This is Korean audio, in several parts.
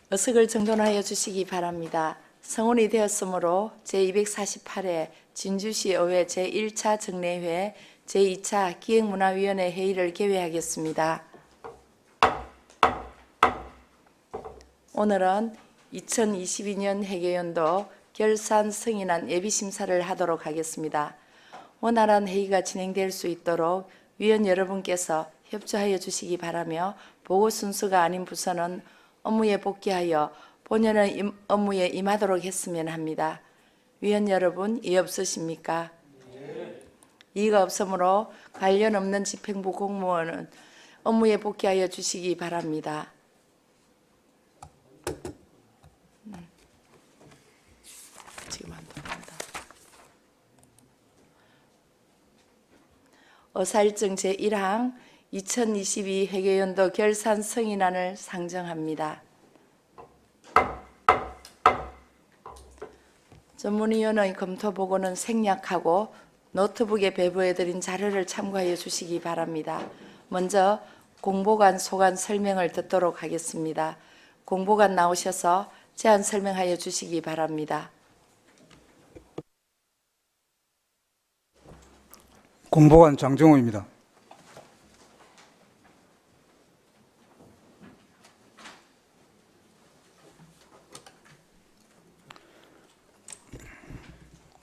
의석을 정돈하여 주시기 바랍니다. 성원이 되었으므로 제248회 진주시 의회 제1차 정례회 제2차 기획문화위원회 회의를 개회하겠습니다. 오늘은 2022년 회계연도 결산 승인안 예비심사를 하도록 하겠습니다. 원활한 회의가 진행될 수 있도록 위원 여러분께서 협조하여 주시기 바라며 보고 순서가 아닌 부서는 업무에 복귀하여 본연의 업무에 임하도록 했으면 합니다. 위원 여러분, 이의 없으십니까? 네. 이의가 없으므로 관련 없는 집행부 공무원은 업무에 복귀하여 주시기 바랍니다. 지금 안 들어간다. 의사일정 제1항 2022 회계연도 결산 승인안을 상정합니다. 전문위원의 검토 보고는 생략하고 노트북에 배부해드린 자료를 참고하여 주시기 바랍니다. 먼저 공보관 소관 설명을 듣도록 하겠습니다. 공보관 나오셔서 제안 설명하여 주시기 바랍니다. 공보관 장정호입니다.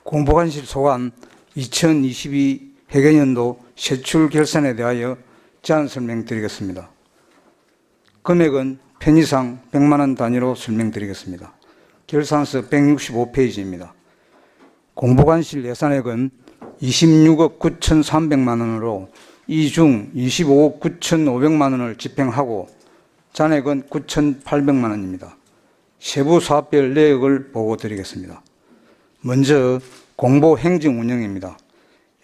공보관실 소관 2022 회계연도 세출 결산에 대하여 제안 설명드리겠습니다. 금액은 편의상 100만 원 단위로 설명드리겠습니다. 결산서 165페이지입니다. 공보관실 예산액은 26억 9,300만 원으로 이 중 25억 9,500만 원을 집행하고 잔액은 9,800만 원입니다. 세부 사업별 내역을 보고드리겠습니다. 먼저 공보 행정 운영입니다.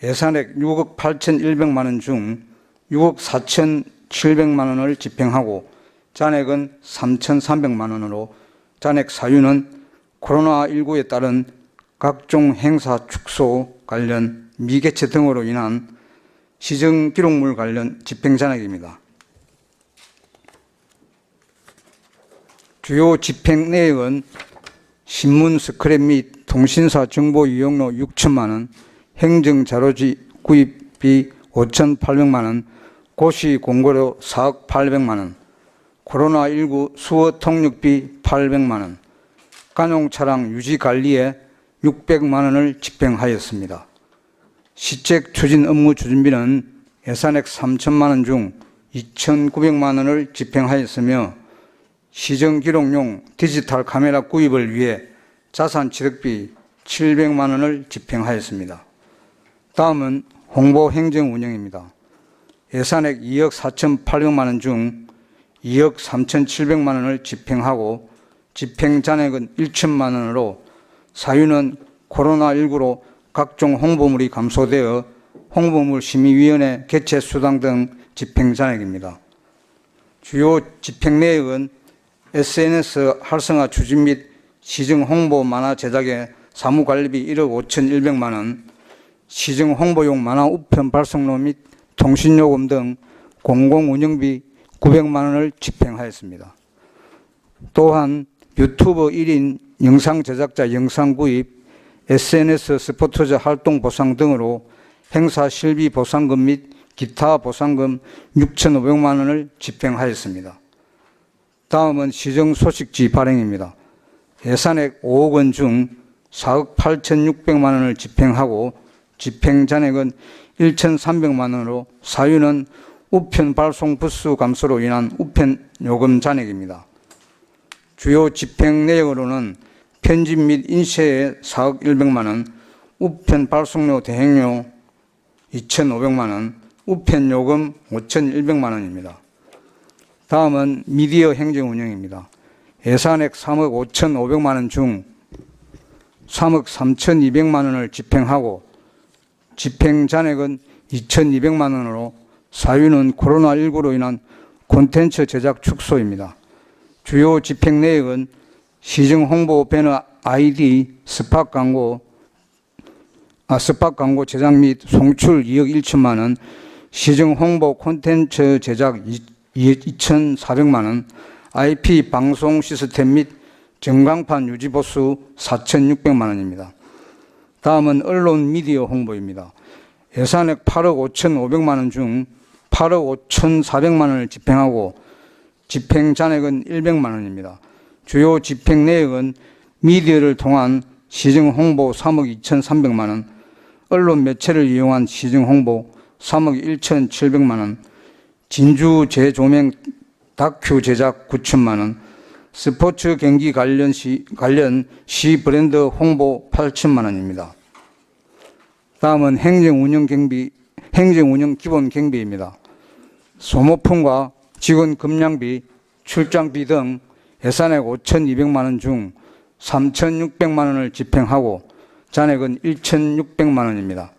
예산액 6억 8,100만 원 중 6억 4,700만 원을 집행하고 잔액은 3,300만 원으로 잔액 사유는 코로나19에 따른 각종 행사 축소 관련 미개최 등으로 인한 시정 기록물 관련 집행 잔액입니다. 주요 집행 내역은 신문 스크랩 및 통신사 정보 이용료 6천만 원, 행정자료지 구입비 5,800만 원, 고시 공고료 4억 800만 원, 코로나19 수어 통역비 800만 원, 관용차량 유지관리에 600만 원을 집행하였습니다. 시책 추진 업무 추진비는 예산액 3천만 원 중 2,900만 원을 집행하였으며 시정기록용 디지털 카메라 구입을 위해 자산취득비 700만 원을 집행하였습니다. 다음은 홍보행정 운영입니다. 예산액 2억 4,800만 원 중 2억 3,700만 원을 집행하고 집행 잔액은 1천만 원으로 사유는 코로나19로 각종 홍보물이 감소되어 홍보물 심의위원회 개최 수당 등 집행 잔액입니다. 주요 집행 내역은 SNS 활성화 추진 및 시정 홍보 만화 제작에 사무관리비 1억 5,100만 원, 시정 홍보용 만화 우편 발송료 및 통신요금 등 공공운영비 900만 원을 집행하였습니다. 또한 유튜브 1인 영상 제작자 영상 구입, SNS 스포츠자 활동 보상 등으로 행사 실비 보상금 및 기타 보상금 6,500만 원을 집행하였습니다. 다음은 시정 소식지 발행입니다. 예산액 5억 원 중 4억 8,600만 원을 집행하고 집행 잔액은 1,300만 원으로 사유는 우편 발송 부수 감소로 인한 우편 요금 잔액입니다. 주요 집행 내역으로는 편집 및 인쇄에 4억 100만 원, 우편 발송료 대행료 2,500만 원, 우편 요금 5,100만 원입니다. 다음은 미디어 행정 운영입니다. 예산액 3억 5,500만 원 중 3억 3,200만 원을 집행하고 집행 잔액은 2,200만 원으로 사유는 코로나19로 인한 콘텐츠 제작 축소입니다. 주요 집행 내역은 시정 홍보 배너 아이디 스팟 광고 제작 및 송출 2억 1천만 원, 시정 홍보 콘텐츠 제작 2,400만 원, IP 방송 시스템 및 전광판 유지 보수 4,600만 원입니다. 다음은 언론 미디어 홍보입니다. 예산액 8억 5,500만 원 중 8억 5,400만 원을 집행하고 집행 잔액은 100만 원입니다. 주요 집행 내역은 미디어를 통한 시정 홍보 3억 2,300만 원, 언론 매체를 이용한 시정 홍보 3억 1,700만 원, 진주 재조명 다큐 제작 9천만 원, 스포츠 경기 관련 시 브랜드 홍보 8천만 원입니다. 다음은 행정운영 기본 경비입니다. 소모품과 직원 급량비, 출장비 등 예산액 5,200만 원 중 3,600만 원을 집행하고 잔액은 1,600만 원입니다.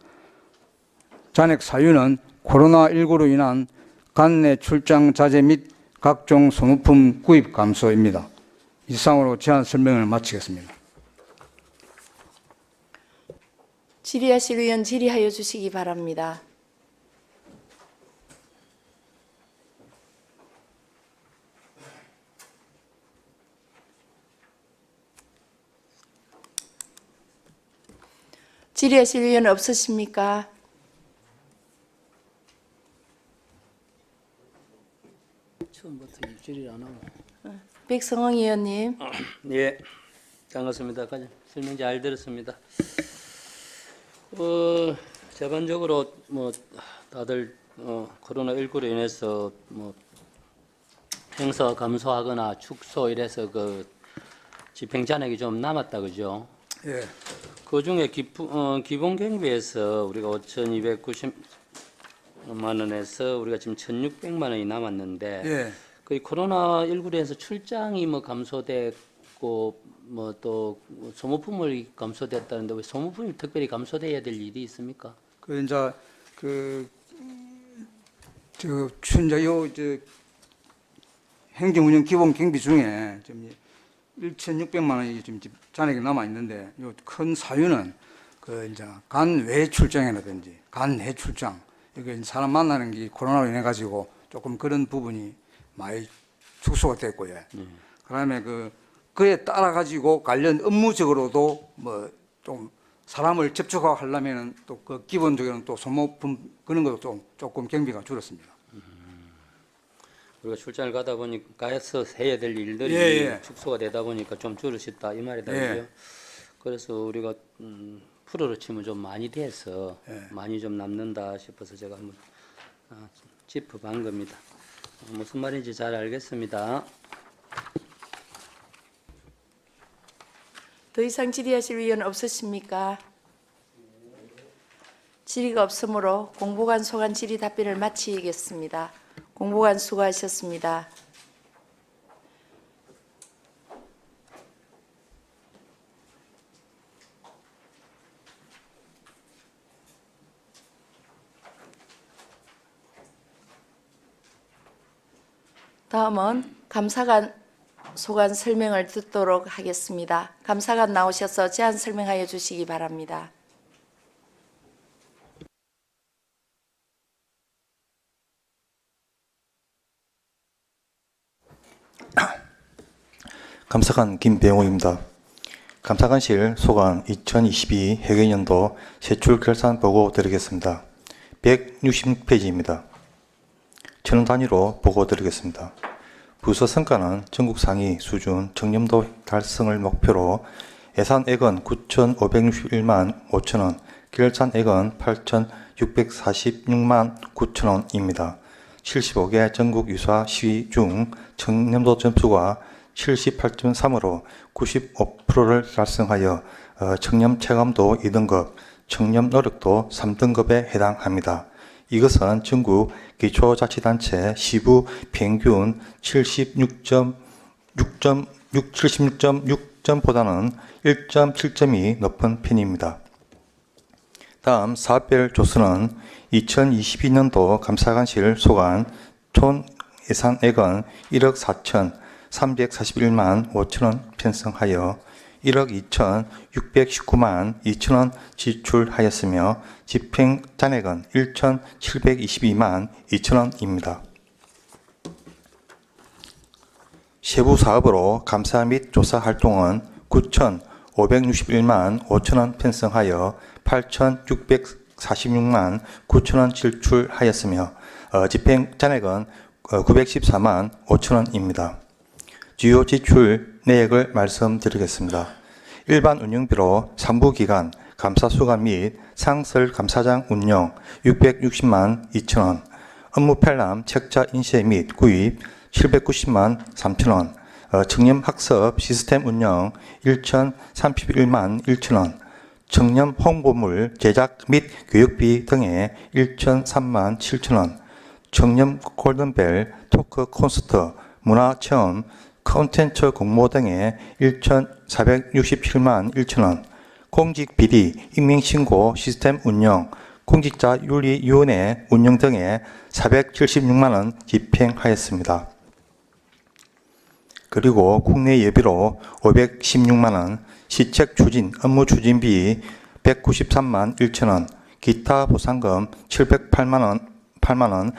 잔액 사유는 코로나19로 인한 관내 출장 자제 및 각종 소모품 구입 감소입니다. 이상으로 제안 설명을 마치겠습니다. 질의하실 의원 질의하여 주시기 바랍니다. 질의하실 의원 없으십니까? 처음부터 일주일 안 하고. 백성흥 의원님. 예, 반갑습니다. 설명 잘 들었습니다. 전반적으로 뭐 다들 코로나19로 인해서 뭐 행사 감소하거나 축소 이래서 그 집행 잔액이 좀 남았다 그죠? 예. 그 중에 기본 경비에서 우리가 5,290만 원에서 우리가 지금 1,600만 원이 남았는데 예. 그 코로나19로 해서 출장이 뭐 감소됐고 뭐 또 소모품을 감소됐다는데 왜 소모품이 특별히 감소돼야 될 일이 있습니까? 그 이제 저 행정운영 기본 경비 중에 좀 1,600만 원이 지금 잔액이 남아 있는데 요 큰 사유는 그 이제 간 외 출장이라든지 간 내 출장 이게 사람 만나는 게 코로나로 인해 가지고 조금 그런 부분이 많이 축소가 됐고요. 그다음에 그에 따라 가지고 관련 업무적으로도 뭐 좀 사람을 접촉하고 하려면은 또 그 기본적으로는 또 소모품 그런 것도 좀 조금 경비가 줄었습니다. 우리가 출장을 가다 보니까 가서 해야 될 일들이 축소가 되다 보니까 좀 줄으셨다 이 말이다 그죠? 그래서 우리가 프로로 치면 좀 많이 돼서 많이 좀 남는다 싶어서 제가 한번 짚어본 겁니다. 무슨 말인지 잘 알겠습니다. 더 이상 질의하실 의원 없으십니까? 질의가 없으므로 공보관 소관 질의 답변을 마치겠습니다. 공보관 수고하셨습니다. 다음은 감사관 소관 설명을 듣도록 하겠습니다. 감사관 나오셔서 제안 설명하여 주시기 바랍니다. 감사관 김병호입니다. 감사관실 소관 2022 회계연도 세출 결산 보고 드리겠습니다. 166페이지입니다. 천원 단위로 보고 드리겠습니다. 부서 성과는 전국 상위 수준 청렴도 달성을 목표로 예산액은 9,561만 5천원, 결산액은 8,646만 9천원입니다. 75개 전국 유사 시위 중 청렴도 점수가 78.3으로 95%를 달성하여 청렴 체감도 2등급, 청렴 노력도 3등급에 해당합니다. 이것은 전국 기초자치단체 시부 평균 76.6점보다는 1.7점이 높은 편입니다. 다음 사업별 조서는 2022년도 감사관실 소관 총 예산액은 1억 4,341만 5천원 편성하여 1억 2,619만 2천원 지출하였으며 집행 잔액은 1,722만 2천원입니다. 세부 사업으로 감사 및 조사 활동은 9,561만 5천원 편성하여 8,646만 9천원 지출하였으며 집행 잔액은 914만 5천원입니다. 주요 지출 내역을 말씀드리겠습니다. 일반 운영비로 3부 기간 감사수감 및 상설 감사장 운영 660만 2천원, 업무 편람 책자 인쇄 및 구입 790만 3천원, 청렴 학습 시스템 운영 1,031만 1천원, 청렴 홍보물 제작 및 교육비 등에 1,003만 7천원, 청렴 골든벨 토크 콘서트 문화체험 콘텐츠 공모 등에 1,467만 1천원, 공직 비리 익명신고 시스템 운영, 공직자윤리위원회 운영 등에 476만원 집행하였습니다. 그리고 국내 예비로 516만원, 시책 추진 업무 추진비 193만 1천원, 기타 보상금 708만원,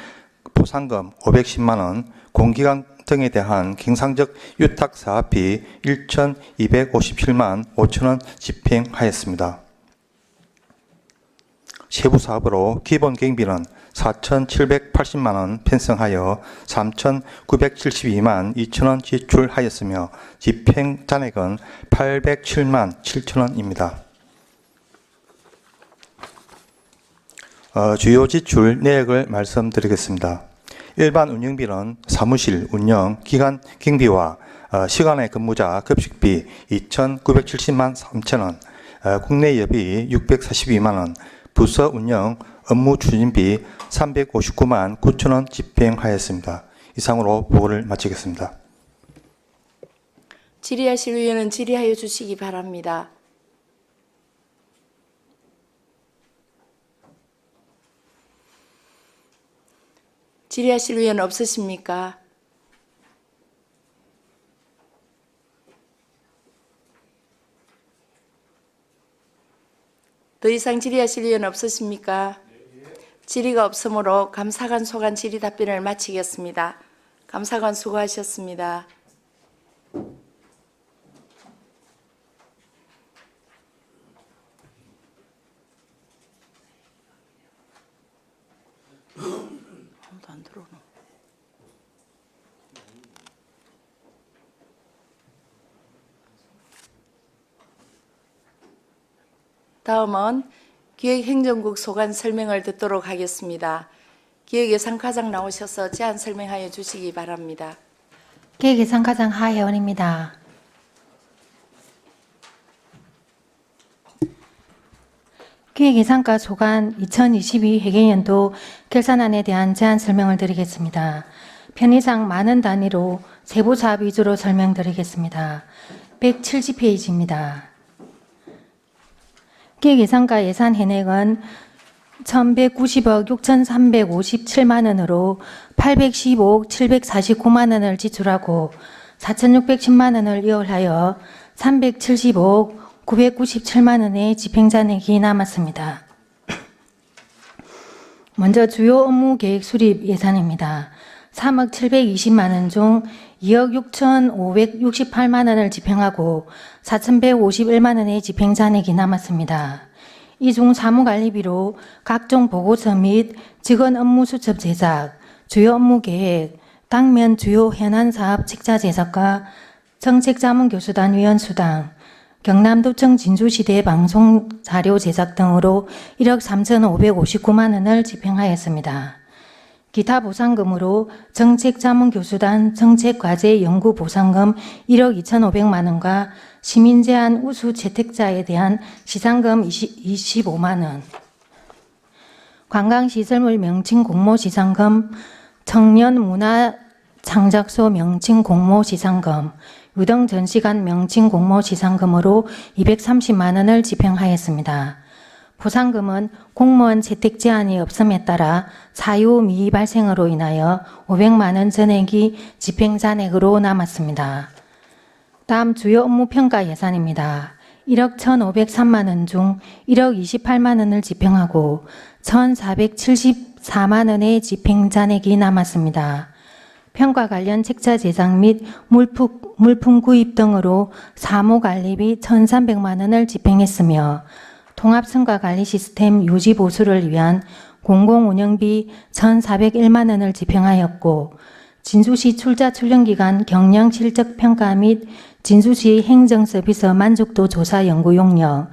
보상금 510만원, 공기관 등에 대한 경상적 유탁 사업비 1,257만 5천원 집행하였습니다. 세부 사업으로 기본 경비는 4,780만원 편성하여 3,972만 2천원 지출하였으며 집행 잔액은 807만 7천원입니다. 주요 지출 내역을 말씀드리겠습니다. 일반 운영비는 사무실 운영 기간 경비와 시간의 근무자 급식비 2,970만 3천원, 국내 예비 642만원, 부서 운영 업무 추진비 359만 9천원 집행하였습니다. 이상으로 보고를 마치겠습니다. 질의하실 위원은 질의하여 주시기 바랍니다. 질의하실 위원 없으십니까? 더 이상 질의하실 위원 없으십니까? 질의가 없으므로 감사관 소관 질의 답변을 마치겠습니다. 감사관 수고하셨습니다. 아무도 안 들어오나? 다음은 기획행정국 소관 설명을 듣도록 하겠습니다. 기획예산과장 나오셔서 제안 설명하여 주시기 바랍니다. 기획예산과장 하혜원입니다. 기획예산과 소관 2022 회계연도 결산안에 대한 제안 설명을 드리겠습니다. 편의상 많은 단위로 세부 사업 위주로 설명드리겠습니다. 170페이지입니다. 기획예산과 예산 현액은 1,190억 6,357만 원으로 815억 749만 원을 지출하고 4,610만 원을 이월하여 375억 997만 원의 집행잔액이 남았습니다. 먼저 주요 업무 계획 수립 예산입니다. 3억 720만 원 중 2억 6,568만 원을 집행하고 4,151만 원의 집행잔액이 남았습니다. 이 중 사무관리비로 각종 보고서 및 직원 업무 수첩 제작, 주요 업무 계획, 당면 주요 현안 사업 책자 제작과 정책자문교수단 위원수당, 경남도청 진주시대 방송 자료 제작 등으로 1억 3,559만 원을 집행하였습니다. 기타 보상금으로 정책자문교수단 정책과제 연구보상금 1억 2,500만 원과 시민제한 우수 채택자에 대한 시상금 25만 원, 관광시설물 명칭 공모 시상금, 청년문화창작소 명칭 공모 시상금, 유등전시관 명칭 공모 시상금으로 230만 원을 집행하였습니다. 보상금은 공무원 채택 제한이 없음에 따라 사유 미의 발생으로 인하여 500만 원 전액이 집행잔액으로 남았습니다. 다음 주요 업무 평가 예산입니다. 1억 1,503만 원 중 1억 28만 원을 집행하고 1,474만 원의 집행잔액이 남았습니다. 평가 관련 책자 제작 및 물품 구입 등으로 사무관리비 1,300만 원을 집행했으며 통합성과관리 시스템 유지 보수를 위한 공공운영비 1,401만 원을 집행하였고 진수시 출자 출연기간 경영 실적 평가 및 진수시 행정서비스 만족도 조사 연구 용역,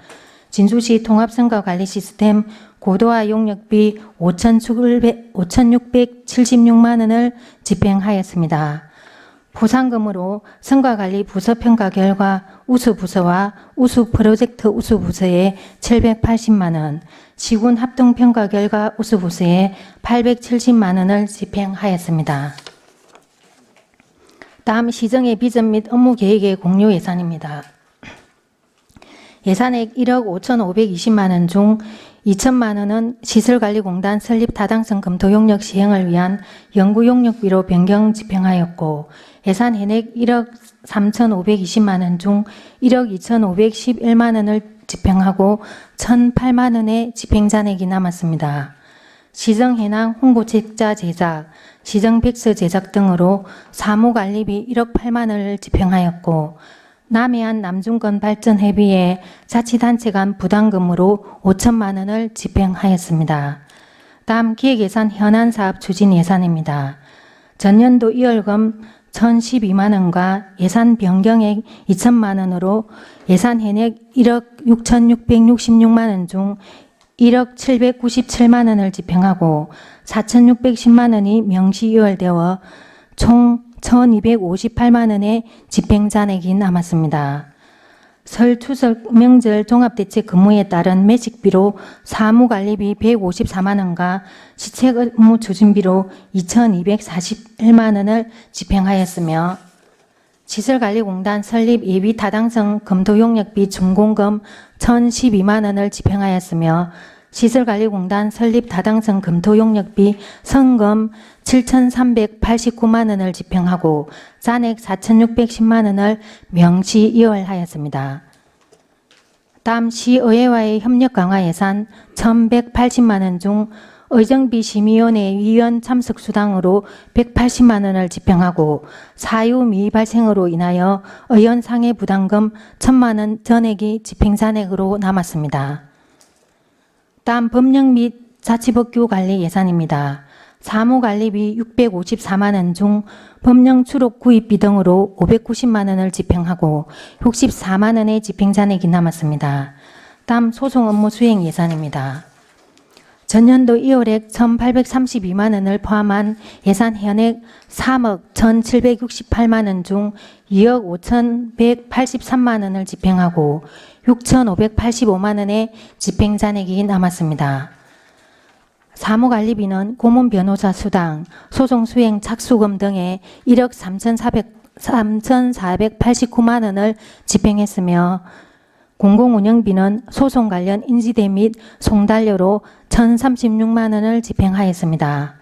진수시 통합성과관리 시스템 고도화 용역비 5,676만 원을 집행하였습니다. 보상금으로 성과관리 부서평가 결과 우수부서와 우수프로젝트 우수부서에 780만 원, 시군 합동평가 결과 우수부서에 870만 원을 집행하였습니다. 다음 시정의 비전 및 업무 계획의 공유 예산입니다. 예산액 1억 5,520만 원 중 2천만 원은 시설관리공단 설립 타당성 검토 용역 시행을 위한 연구 용역비로 변경 집행하였고 예산 현액 1억 3,520만 원 중 1억 2,511만 원을 집행하고 1,008만 원의 집행잔액이 남았습니다. 시정 해당 홍보책자 제작, 시정 백서 제작 등으로 사무관리비 1억 8만 원을 집행하였고 남해안 남중권 발전 회비에 자치단체 간 부담금으로 5천만 원을 집행하였습니다. 다음 기획예산 현안 사업 추진 예산입니다. 전년도 2월금 1,012만 원과 예산 변경액 2천만 원으로 예산 현액 1억 6,666만 원 중 1억 797만 원을 집행하고 4,610만 원이 명시 이월되어 총 1,258만 원의 집행잔액이 남았습니다. 설, 추석, 명절 종합대책 근무에 따른 매식비로 사무관리비 154만 원과 시책 업무 추진비로 2,241만 원을 집행하였으며 시설관리공단 설립 예비 타당성 검토 용역비 준공금 1,012만 원을 집행하였으며 시설관리공단 설립 타당성 검토 용역비 성금 7,389만 원을 집행하고 잔액 4,610만 원을 명시 이월하였습니다. 다음 시의회와의 협력 강화 예산 1,180만 원 중 의정비 심의위원회 위원 참석 수당으로 180만 원을 집행하고 사유 미의 발생으로 인하여 의원 상해 부담금 1,000만 원 전액이 집행잔액으로 남았습니다. 다음 법령 및 자치법규 관리 예산입니다. 사무관리비 654만 원 중 법령 추록 구입비 등으로 590만 원을 집행하고 64만 원의 집행잔액이 남았습니다. 다음 소송 업무 수행 예산입니다. 전년도 2월액 1,832만 원을 포함한 예산 현액 3억 1,768만 원 중 2억 5,183만 원을 집행하고 6,585만 원의 집행잔액이 남았습니다. 사무관리비는 고문 변호사 수당, 소송 수행 착수금 등에 1억 3,489만 원을 집행했으며 공공운영비는 소송 관련 인지대 및 송달료로 1,036만 원을 집행하였습니다.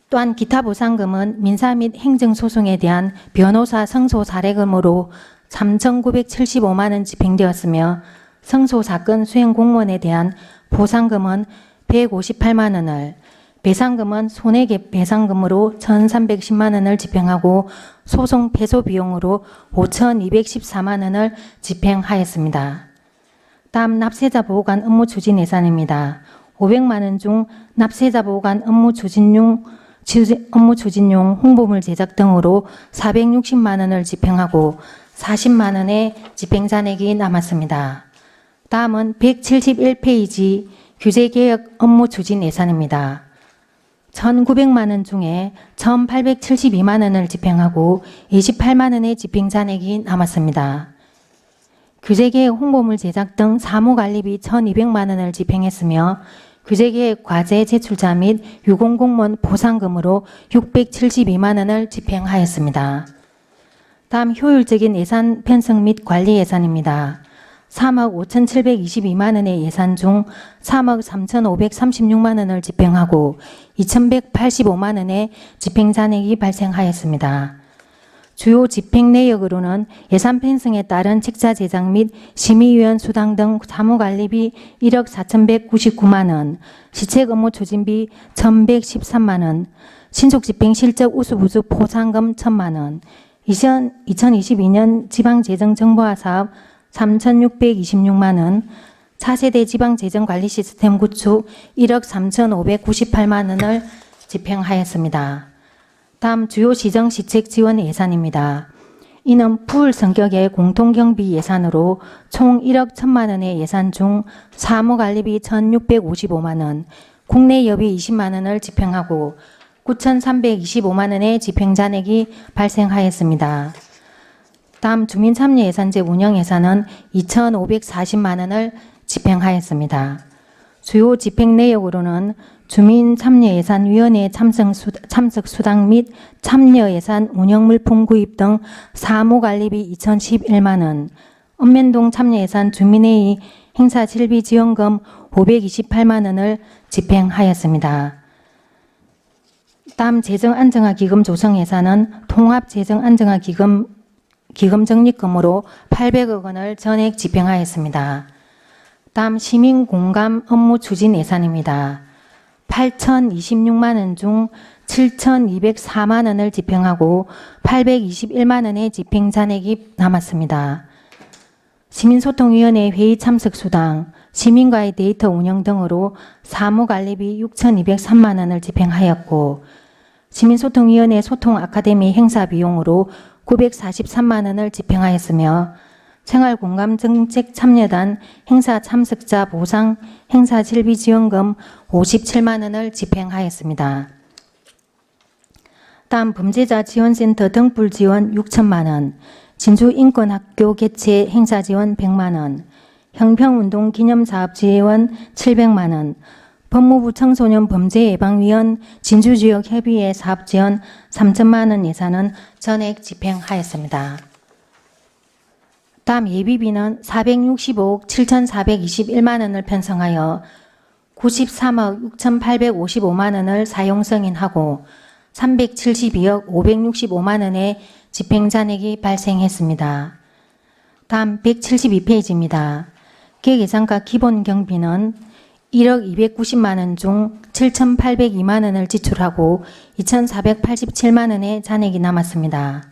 또한 기타 보상금은 민사 및 행정소송에 대한 변호사 승소 사례금으로 3,975만 원 집행되었으며 승소 사건 수행 공무원에 대한 보상금은 158만 원을, 배상금은 손해갭 배상금으로 1,310만 원을 집행하고 소송 패소 비용으로 5,214만 원을 집행하였습니다. 다음 납세자 보호관 업무 추진 예산입니다. 500만 원 중 납세자 보호관 업무 추진용 홍보물 제작 등으로 460만 원을 집행하고 40만 원의 집행잔액이 남았습니다. 다음은 171페이지 규제개혁 업무 추진 예산입니다. 1,900만 원 중에 1,872만 원을 집행하고 28만 원의 집행잔액이 남았습니다. 규제개혁 홍보물 제작 등 사무관리비 1,200만 원을 집행했으며 규제개혁 과제 제출자 및 유공공무원 보상금으로 672만 원을 집행하였습니다. 다음 효율적인 예산 편성 및 관리 예산입니다. 3억 5,722만 원의 예산 중 3억 3,536만 원을 집행하고 2,185만 원의 집행잔액이 발생하였습니다. 주요 집행 내역으로는 예산 편성에 따른 책자 제작 및 심의위원 수당 등 사무관리비 1억 4,199만 원, 시책 업무 추진비 1,113만 원, 신속 집행 실적 우수부수 포상금 1,000만 원, 2022년 지방재정정보화 사업 3,626만 원, 차세대 지방재정관리 시스템 구축 1억 3,598만 원을 집행하였습니다. 다음 주요 시정 시책 지원 예산입니다. 이는 풀 성격의 공통경비 예산으로 총 1억 1,000만 원의 예산 중 사무관리비 1,655만 원, 국내 여비 20만 원을 집행하고 9,325만 원의 집행잔액이 발생하였습니다. 다음 주민참여예산제 운영예산은 2,540만 원을 집행하였습니다. 주요 집행 내역으로는 주민참여예산위원회 참석수당 및 참여예산 운영물품 구입 등 사무관리비 2,011만 원, 읍면동 참여예산 주민회의 행사실비지원금 528만 원을 집행하였습니다. 다음 재정안정화기금 조성예산은 통합재정안정화기금 적립금으로 800억 원을 전액 집행하였습니다. 다음 시민공감 업무 추진 예산입니다. 8,026만 원 중 7,204만 원을 집행하고 821만 원의 집행 잔액이 남았습니다. 시민소통위원회 회의 참석 수당, 시민과의 데이터 운영 등으로 사무관리비 6,203만 원을 집행하였고 시민소통위원회 소통 아카데미 행사 비용으로 943만 원을 집행하였으며 생활공감정책 참여단 행사 참석자 보상 행사 실비지원금 57만 원을 집행하였습니다. 다음 범죄자 지원센터 등불 지원 6천만 원, 진주인권학교 개최 행사 지원 100만 원, 형평운동 기념사업 지원 700만 원, 법무부 청소년 범죄예방위원 진주지역협의회 사업 지원 3천만 원 예산은 전액 집행하였습니다. 다음 예비비는 465억 7,421만 원을 편성하여 93억 6,855만 원을 사용 승인하고 372억 565만 원의 집행잔액이 발생했습니다. 다음 172페이지입니다. 계획예산과 기본경비는 1억 290만 원 중 7,802만 원을 지출하고 2,487만 원의 잔액이 남았습니다.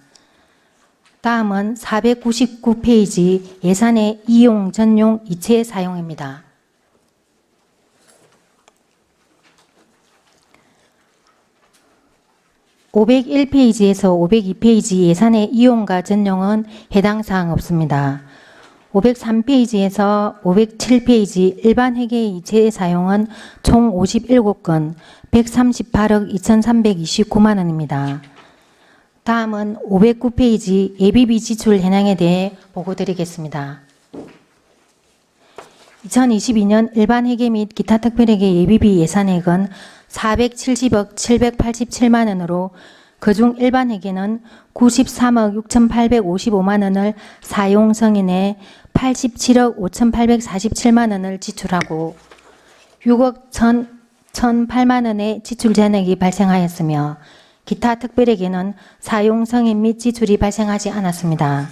다음은 499페이지 예산의 이용 전용 이체 사용입니다. (501페이지에서) (502페이지) 예산의 이용과 전용은 해당 사항 없습니다. (503페이지에서) (507페이지) 일반 회계 이체 사용은 총 57건 138억 2,329만 원입니다. 다음은 509페이지 예비비 지출 현황에 대해 보고드리겠습니다. 2022년 일반 회계 및 기타 특별회계 예비비 예산액은 470억 787만 원으로 그중 일반 회계는 93억 6,855만 원을 사용 승인해 87억 5,847만 원을 지출하고 6억 1,008만 원의 지출 잔액이 발생하였으며 기타 특별회계는 사용 승인 및 지출이 발생하지 않았습니다.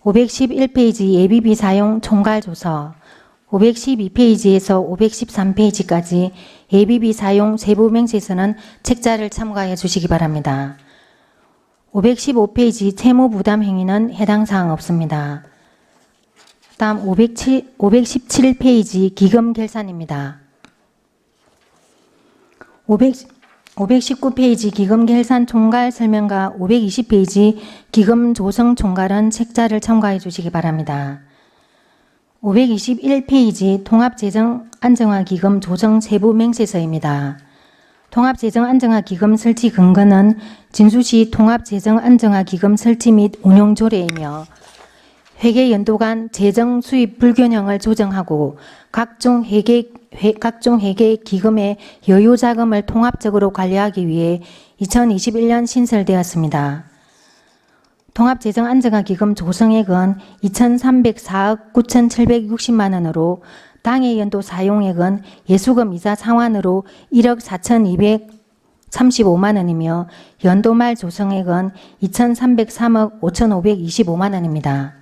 511페이지 예비비 사용 총괄조서, 512페이지에서 513페이지까지 예비비 사용 세부 명세서는 책자를 참고하여 주시기 바랍니다. 515페이지 채무부담 행위는 해당 사항 없습니다. 다음 517페이지 기금 결산입니다. 519페이지 기금 결산 총괄 설명과 520페이지 기금 조성 총괄은 책자를 참고해 주시기 바랍니다. 521페이지 통합재정안정화기금 조정 세부 명세서입니다. 통합재정안정화기금 설치 근거는 진수시 통합재정안정화기금 설치 및 운용 조례이며 회계연도 간 재정 수입 불균형을 조정하고 각종 회계 기금의 여유 자금을 통합적으로 관리하기 위해 2021년 신설되었습니다. 통합재정안정화기금 조성액은 2,304억 9,760만 원으로 당해 연도 사용액은 예수금 이자 상환으로 1억 4,235만 원이며 연도 말 조성액은 2,303억 5,525만 원입니다.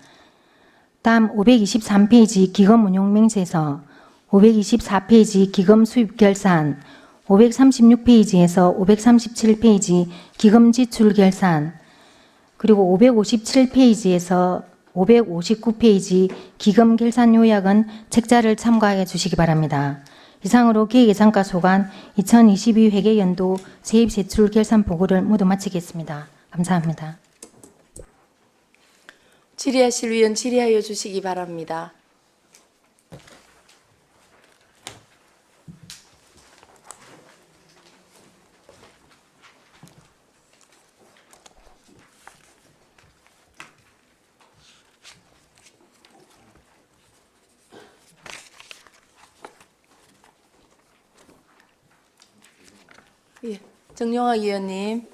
다음 523페이지 기금 운용 명세서, 524페이지 기금 수입 결산, 536페이지에서 537페이지 기금 지출 결산, 그리고 557페이지에서 559페이지 기금 결산 요약은 책자를 참고하여 주시기 바랍니다. 이상으로 기획예산과 소관 2022 회계연도 세입세출 결산 보고를 모두 마치겠습니다. 감사합니다. 질의하실 위원 질의하여 주시기 바랍니다. 예, 정용학 의원님.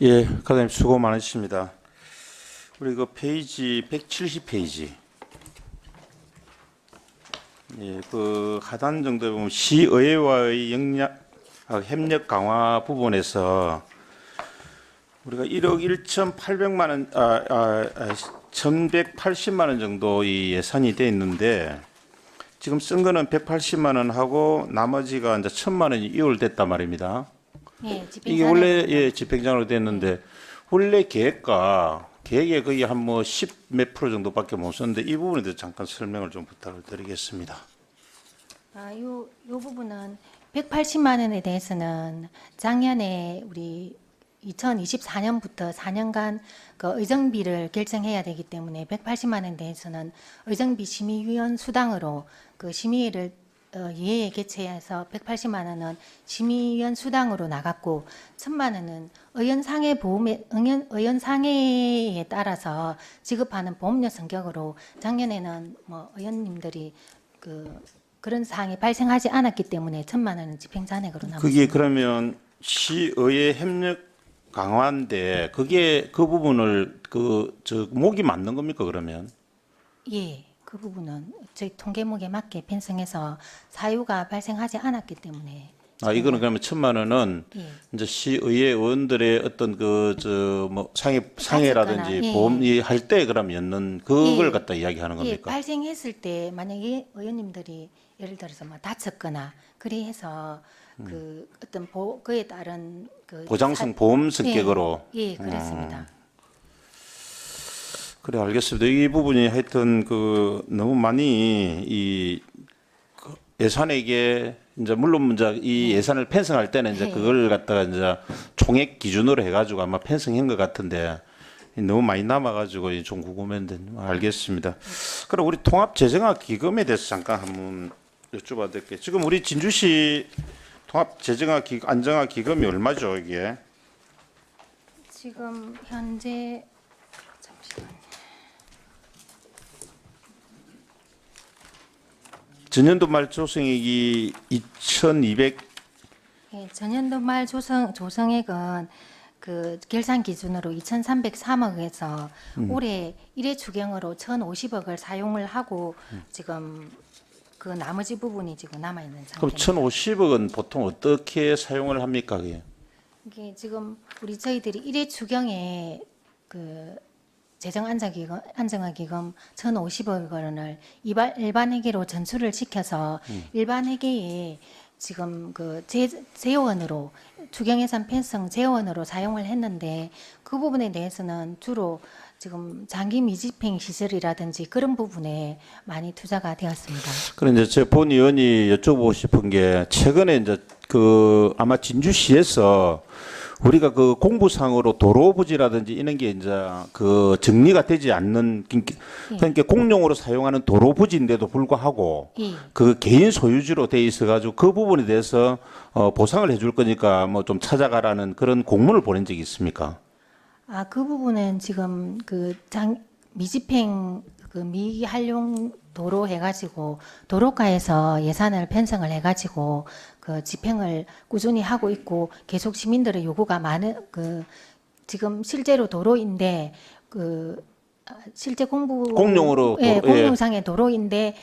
예, 과장님 수고 많으십니다. 우리 그 페이지 170페이지. 예, 그 하단 정도에 보면 시의회와의 협력 강화 부분에서 우리가 1억 1,800만 원, 1,180만 원 정도 이 예산이 돼 있는데 지금 쓴 거는 180만 원 하고 나머지가 이제 1,000만 원이 이월됐단 말입니다. 네, 이게 원래 예, 집행장으로 됐는데 원래 계획에 거의 한 뭐 10 몇 프로 정도밖에 못 썼는데 이 부분에 대해서 잠깐 설명을 좀 부탁을 드리겠습니다. 요 부분은 180만 원에 대해서는 작년에 우리 2024년부터 4년간 그 의정비를 결정해야 되기 때문에 180만 원에 대해서는 의정비 심의위원 수당으로 그 심의회를 예외 개최해서 180만 원은 심의위원 수당으로 나갔고 1,000만 원은 의원 상해에 따라서 지급하는 보험료 성격으로 작년에는 뭐 의원님들이 그런 사항이 발생하지 않았기 때문에 1,000만 원은 집행 잔액으로 남았습니다. 그게 그러면 시의회 협력 강화인데 그게 그 부분을 저 목이 맞는 겁니까 그러면? 예, 그 부분은 저희 통계목에 맞게 편성해서 사유가 발생하지 않았기 때문에. 이거는 그러면 1,000만 원은 예. 이제 시의회 의원들의 어떤 뭐 상해라든지 예. 보험이 할 때 그럼 였는 그걸 예. 갖다 이야기하는 예, 겁니까? 발생했을 때 만약에 의원님들이 예를 들어서 뭐 다쳤거나 그래서 그 어떤 그에 따른 그 보장성 보험 성격으로. 예, 그렇습니다. 그래 알겠습니다. 이 부분이 하여튼 너무 많이 그 예산에게 이제 물론 이제 이 예산을 편성할 때는 이제 네. 그걸 갖다가 이제 총액 기준으로 해가지고 아마 편성한 것 같은데 너무 많이 남아가지고 좀 궁금했는데 알겠습니다. 그럼 우리 통합재정화 기금에 대해서 잠깐 한번 여쭤봐도 될게요. 지금 우리 진주시 통합재정화 안정화 기금이 얼마죠 이게? 지금 현재 잠시만요. 전년도 말 조성액이 2,200. 예, 전년도 말 조성액은 그 결산 기준으로 2,303억에서 올해 1회 추경으로 1,050억을 사용을 하고 지금 그 나머지 부분이 지금 남아 있는 그럼 상태입니다. 1,050억은 보통 어떻게 사용을 합니까 그게? 이게 지금 저희들이 1회 추경에 그 재정 안정화 기금 1,050억 원을 일반 회계로 전출을 시켜서 일반 회계에 지금 그 재원으로 추경 예산 편성 재원으로 사용을 했는데 그 부분에 대해서는 주로 지금 장기 미집행 시설이라든지 그런 부분에 많이 투자가 되었습니다. 그런데 이제 제 본 의원이 여쭤보고 싶은 게 최근에 이제 아마 진주시에서 우리가 그 공부상으로 도로 부지라든지 이런 게 이제 정리가 되지 않는 그러니까 공용으로 사용하는 도로 부지인데도 불구하고 예. 그 개인 소유주로 돼 있어 가지고 그 부분에 대해서 보상을 해줄 거니까 뭐 좀 찾아가라는 그런 공문을 보낸 적이 있습니까? 그 부분은 지금 미집행 미활용 도로 해가지고 도로가에서 예산을 편성을 해가지고 그 집행을 꾸준히 하고 있고 계속 시민들의 요구가 많은 지금 실제로 도로인데 실제 공용상의 도로인데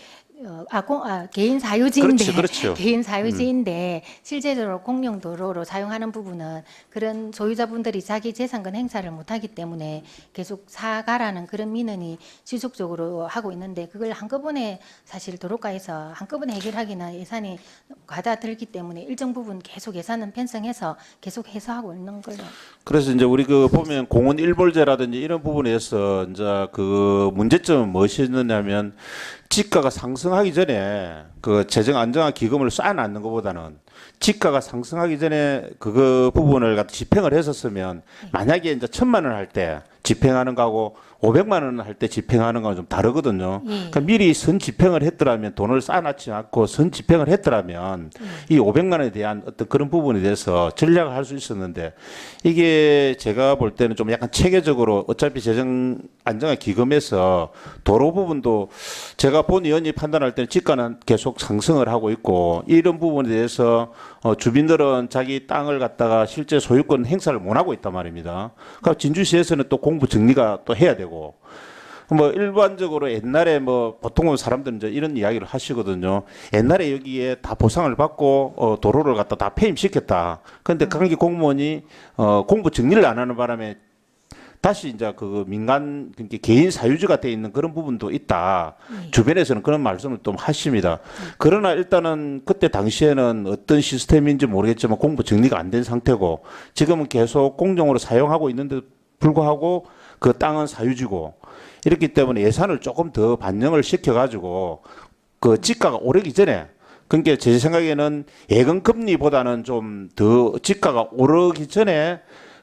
개인 사유지인데 그렇죠. 개인 사유지인데 실제적으로 공용 도로로 사용하는 부분은 그런 소유자분들이 자기 재산권 행사를 못하기 때문에 계속 사가라는 그런 민원이 지속적으로 하고 있는데 그걸 한꺼번에 사실 도로가에서 한꺼번에 해결하기는 예산이 과다들기 때문에 일정 부분 계속 예산은 편성해서 계속 해소하고 있는 걸로. 그래서 이제 우리 그 보면 공원 일벌제라든지 이런 부분에서 이제 그 문제점은 무엇이었느냐면 지가가 상승하기 전에 그 재정 안정화 기금을 쌓아놨는 것보다는 지가가 상승하기 전에 그 부분을 갖다 집행을 했었으면 만약에 이제 1,000만 원 할 때 집행하는 거하고 500만 원 할 때 집행하는 거는 좀 다르거든요. 그러니까 미리 선 집행을 했더라면 돈을 쌓아놨지 않고 선 집행을 했더라면 이 500만 원에 대한 어떤 그런 부분에 대해서 전략을 할 수 있었는데 이게 제가 볼 때는 좀 약간 체계적으로 어차피 재정 안정화 기금에서 도로 부분도 제가 본 의원이 판단할 때는 지가는 계속 상승을 하고 있고 이런 부분에 대해서 주민들은 자기 땅을 갖다가 실제 소유권 행사를 못 하고 있단 말입니다. 그러니까 진주시에서는 또 공부 정리가 또 해야 되고 뭐 일반적으로 옛날에 뭐 보통은 사람들은 이제 이런 이야기를 하시거든요. 옛날에 여기에 다 보상을 받고 도로를 갖다 다 폐임시켰다. 그런데 관계 공무원이 공부 정리를 안 하는 바람에 다시 이제 그 민간 그러니까 개인 사유지가 돼 있는 그런 부분도 있다. 주변에서는 그런 말씀을 또 하십니다. 그러나 일단은 그때 당시에는 어떤 시스템인지 모르겠지만 공부 정리가 안 된 상태고 지금은 계속 공정으로 사용하고 있는데 불구하고 그 땅은 사유지고 이렇기 때문에 예산을 조금 더 반영을 시켜가지고 그 지가가 오르기 전에 그러니까 제 생각에는 예금 금리보다는 좀 더 지가가 오르기 전에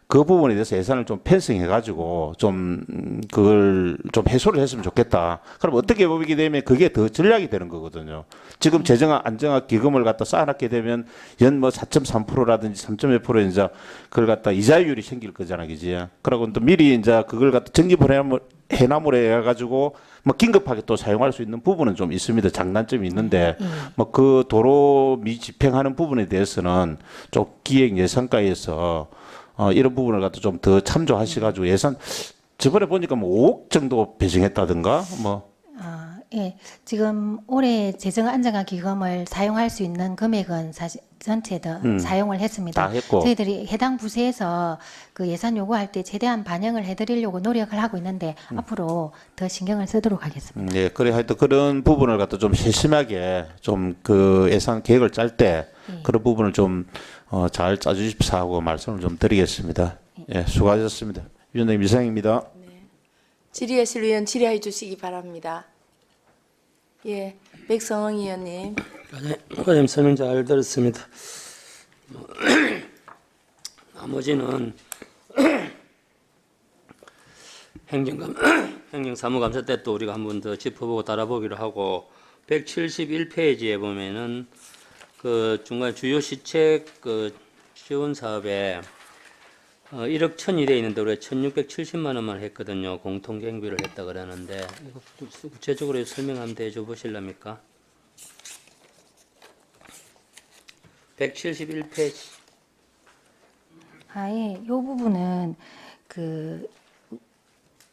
그 부분에 대해서 예산을 좀 편성해가지고 좀 그걸 좀 해소를 했으면 좋겠다. 그럼 어떻게 보게 되면 그게 더 전략이 되는 거거든요. 지금 재정 안정화 기금을 갖다 쌓아놨게 되면 연 뭐 4.3%라든지 3.1% 이제 그걸 갖다 이자율이 생길 거잖아, 그지? 그러고 또 미리 이제 그걸 갖다 적립을 해놔으로 해가지고 뭐 긴급하게 또 사용할 수 있는 부분은 좀 있습니다. 장단점이 있는데 뭐 그 도로 미집행하는 부분에 대해서는 좀 기획 예산가에서 이런 부분을 갖다 좀 더 참조하셔가지고 예산 저번에 보니까 뭐 5억 정도 배정했다든가 뭐. 예, 지금 올해 재정 안정화 기금을 사용할 수 있는 금액은 사실 전체 다 사용을 했습니다. 다 했고. 저희들이 해당 부서에서 그 예산 요구할 때 최대한 반영을 해드리려고 노력을 하고 있는데 앞으로 더 신경을 쓰도록 하겠습니다. 네, 그래 하여튼 그런 부분을 갖다 좀 세심하게 좀 그 예산 계획을 짤 때 그런 부분을 좀 잘 짜주십사 하고 말씀을 좀 드리겠습니다. 예, 수고하셨습니다. 위원장님 이상입니다. 질의하실 의원 질의해 주시기 바랍니다. 예, 백성흥 의원님. 과장님 설명 잘 들었습니다. 나머지는 행정사무감사 때 또 우리가 한 번 더 짚어보고 따라보기로 하고 171페이지에 보면은 그 중간 주요 시책 그 지원 사업에 1억 1,000이 돼 있는데 우리가 1,670만 원만 했거든요. 공통 경비를 했다 그러는데 이거 구체적으로 설명 한번 해줘 보실랍니까? 171페이지. 예, 이 부분은 그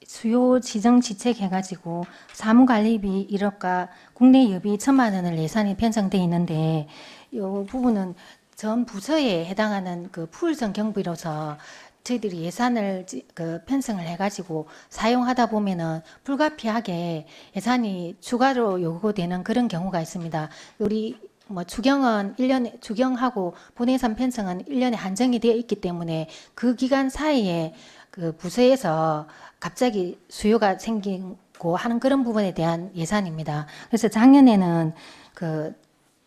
수요 지정 지책해가지고 사무관리비 1억과 국내 여비 1,000만 원을 예산이 편성돼 있는데 이 부분은 전 부서에 해당하는 그 풀성 경비로서 저희들이 예산을 그 편성을 해가지고 사용하다 보면은 불가피하게 예산이 추가로 요구되는 그런 경우가 있습니다. 우리 뭐 추경은 1년에 추경하고 본예산 편성은 1년에 한정이 되어 있기 때문에 그 기간 사이에 그 부서에서 갑자기 수요가 생기고 하는 그런 부분에 대한 예산입니다. 그래서 작년에는 그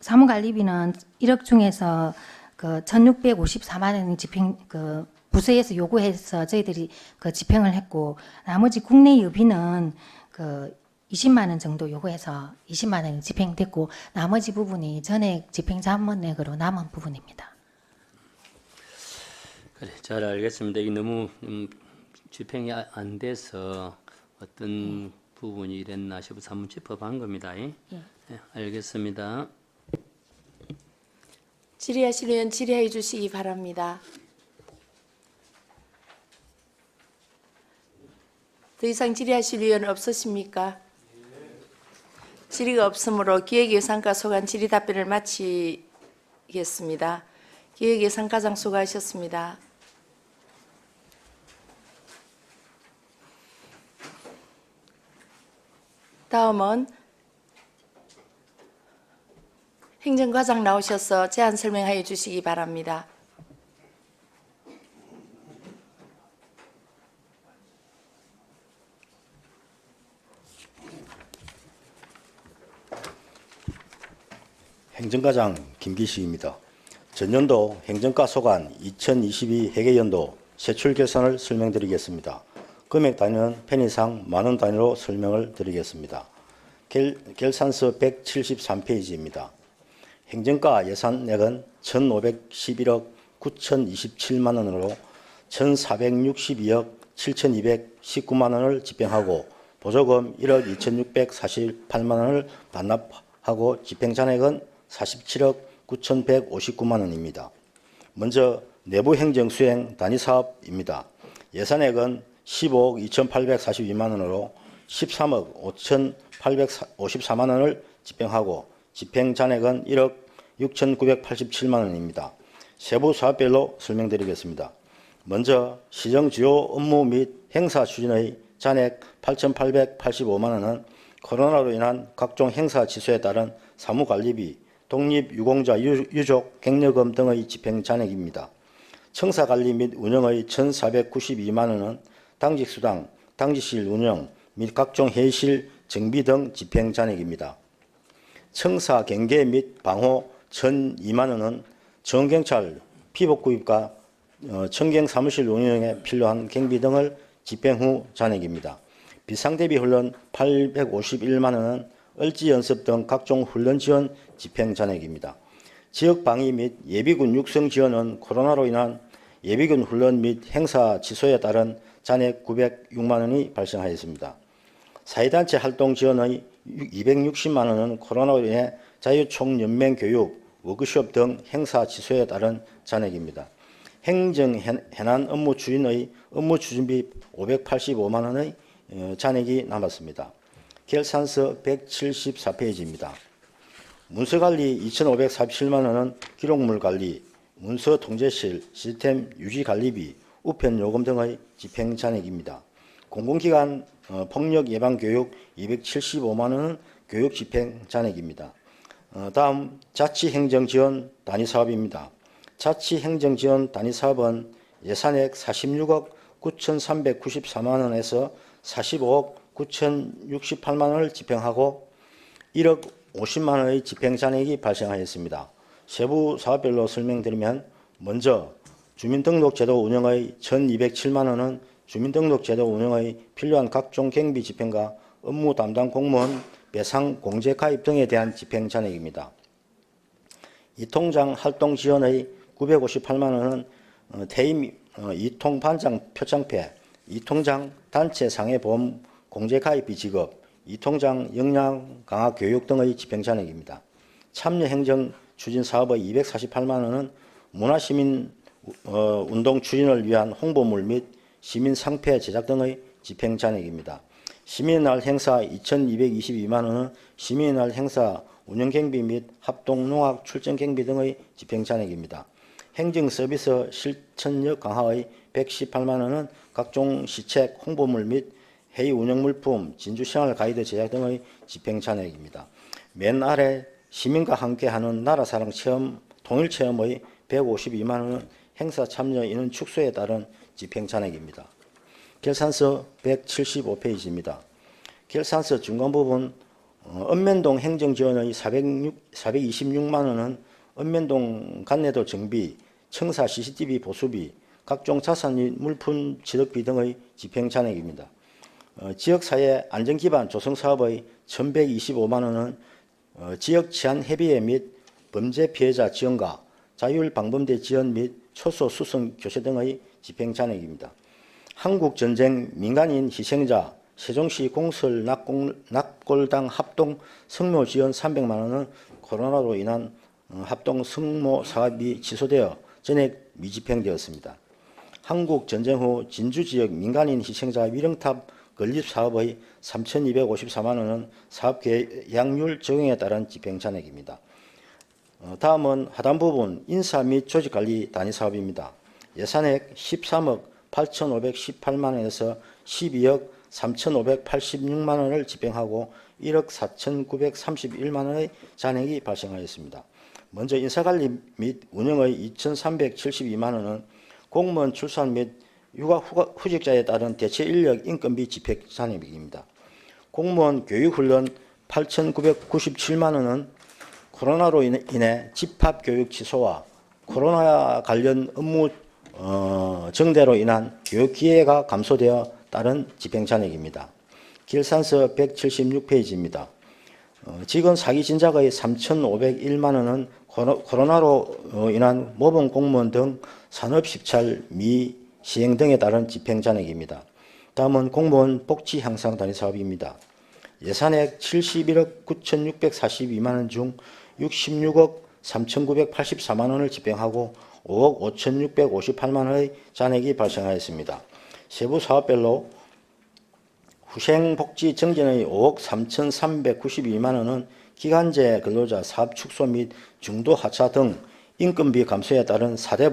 사무관리비는 1억 중에서 그 1,654만 원이 집행 그 부서에서 요구해서 저희들이 그 집행을 했고 나머지 국내 여비는 그 20만 원 정도 요구해서 20만 원이 집행됐고 나머지 부분이 전액 집행 자문액으로 남은 부분입니다. 그래, 잘 알겠습니다. 이게 너무 집행이 안 돼서 어떤 부분이 이랬나 싶어서 한번 짚어본 겁니다. 예, 알겠습니다. 질의하실 의원 질의해 주시기 바랍니다. 더 이상 질의하실 의원 없으십니까? 질의가 없으므로 기획예산과 소관 질의 답변을 마치겠습니다. 기획예산과장 수고하셨습니다. 다음은 행정과장 나오셔서 제안 설명하여 주시기 바랍니다. 행정과장 김기식입니다. 전년도 행정과 소관 2022 회계연도 세출 결산을 설명드리겠습니다. 금액 단위는 편의상 만원 단위로 설명을 드리겠습니다. 결산서 173페이지입니다. 행정과 예산액은 1,511억 9,027만 원으로 1,462억 7,219만 원을 집행하고 보조금 1억 2,648만 원을 반납하고 집행잔액은 47억 9,159만 원입니다. 먼저 내부 행정 수행 단위 사업입니다. 예산액은 15억 2,842만 원으로 13억 5,854만 원을 집행하고 집행 잔액은 1억 6,987만 원입니다. 세부 사업별로 설명드리겠습니다. 먼저 시정 주요 업무 및 행사 추진의 잔액 8,885만 원은 코로나로 인한 각종 행사 취소에 따른 사무관리비, 독립유공자 유족 격려금 등의 집행 잔액입니다. 청사관리 및 운영의 1,492만 원은 당직수당, 당직실 운영 및 각종 회의실 정비 등 집행 잔액입니다. 청사 경계 및 방호 1,002만 원은 정경찰 피복 구입과 청경 사무실 운영에 필요한 경비 등을 집행 후 잔액입니다. 비상대비 훈련 851만 원은 을지 연습 등 각종 훈련 지원 집행 잔액입니다. 지역 방위 및 예비군 육성 지원은 코로나로 인한 예비군 훈련 및 행사 취소에 따른 잔액 906만 원이 발생하였습니다. 사회단체 활동 지원의 260만 원은 코로나로 인해 자유총연맹 교육, 워크숍 등 행사 취소에 따른 잔액입니다. 행정 해난 업무 추진의 업무 추진비 585만 원의 잔액이 남았습니다. 결산서 174페이지입니다. 문서관리 2,547만 원은 기록물 관리, 문서 통제실, 시스템 유지 관리비, 우편 요금 등의 집행 잔액입니다. 공공기관 폭력 예방 교육 275만 원은 교육 집행 잔액입니다. 다음 자치행정지원 단위사업입니다. 자치행정지원 단위사업은 예산액 46억 9,394만 원에서 45억 9,068만 원을 집행하고 1억 50만 원의 집행 잔액이 발생하였습니다. 세부 사업별로 설명드리면 먼저 주민등록제도 운영의 1,207만 원은 주민등록제도 운영의 필요한 각종 경비 집행과 업무 담당 공무원 배상 공제 가입 등에 대한 집행 잔액입니다. 이통장 활동 지원의 958만 원은 퇴임 이통 반장 표창패, 이통장 단체 상해보험 공제 가입비 지급, 이통장 역량 강화 교육 등의 집행 잔액입니다. 참여행정 추진 사업의 248만 원은 문화시민 운동 추진을 위한 홍보물 및 시민 상패 제작 등의 집행 잔액입니다. 시민의 행사 2,222만 원은 시민의 행사 운영경비 및 합동농악 출전경비 등의 집행 잔액입니다. 행정서비스 실천력 강화의 118만 원은 각종 시책, 홍보물 및 회의 운영물품, 진주생활 가이드 제작 등의 집행 잔액입니다. 맨 아래 시민과 함께하는 나라사랑 체험, 통일체험의 152만 원은 행사 참여 인원 축소에 따른 집행 잔액입니다. 결산서 175페이지입니다. 결산서 중간 부분 읍면동 행정지원의 426만 원은 읍면동 간내도 정비, 청사 CCTV 보수비, 각종 자산 및 물품 취득비 등의 집행 잔액입니다. 지역사회 안전기반 조성사업의 1,125만 원은 지역 치안 협의회 및 범죄 피해자 지원과 자율방범대 지원 및 초소 수송 교체 등의 집행 잔액입니다. 한국전쟁 민간인 희생자 세종시 공설 낙골당 합동 성묘 지원 300만 원은 코로나로 인한 합동 성모 사업이 취소되어 전액 미집행되었습니다. 한국전쟁 후 진주지역 민간인 희생자 위령탑 건립사업의 3,254만 원은 사업계약률 적용에 따른 집행잔액입니다. 다음은 하단 부분 인사 및 조직관리 단위사업입니다. 예산액 13억 8,518만 원에서 12억 3,586만 원을 집행하고 1억 4,931만 원의 잔액이 발생하였습니다. 먼저 인사관리 및 운영의 2,372만 원은 공무원 출산 및 육아 후직자에 따른 대체 인력 인건비 집행 잔액입니다. 공무원 교육훈련 8,997만 원은 코로나로 인해 집합교육 취소와 코로나 관련 업무 정대로 인한 교육 기회가 감소되어 따른 집행 잔액입니다. 결산서 176페이지입니다. 직원 사기 진작의 3,501만 원은 코로나로 인한 모범 공무원 등 산업식찰 미시행 등에 따른 집행 잔액입니다. 다음은 공무원 복지 향상 단위 사업입니다. 예산액 71억 9,642만 원 중 66억 3,984만 원을 집행하고 5억 5,658만 원의 잔액이 발생하였습니다. 세부 사업별로 후생복지 정진의 5억 3,392만 원은 기간제 근로자 사업 축소 및 중도 하차 등 인건비 감소에 따른 4대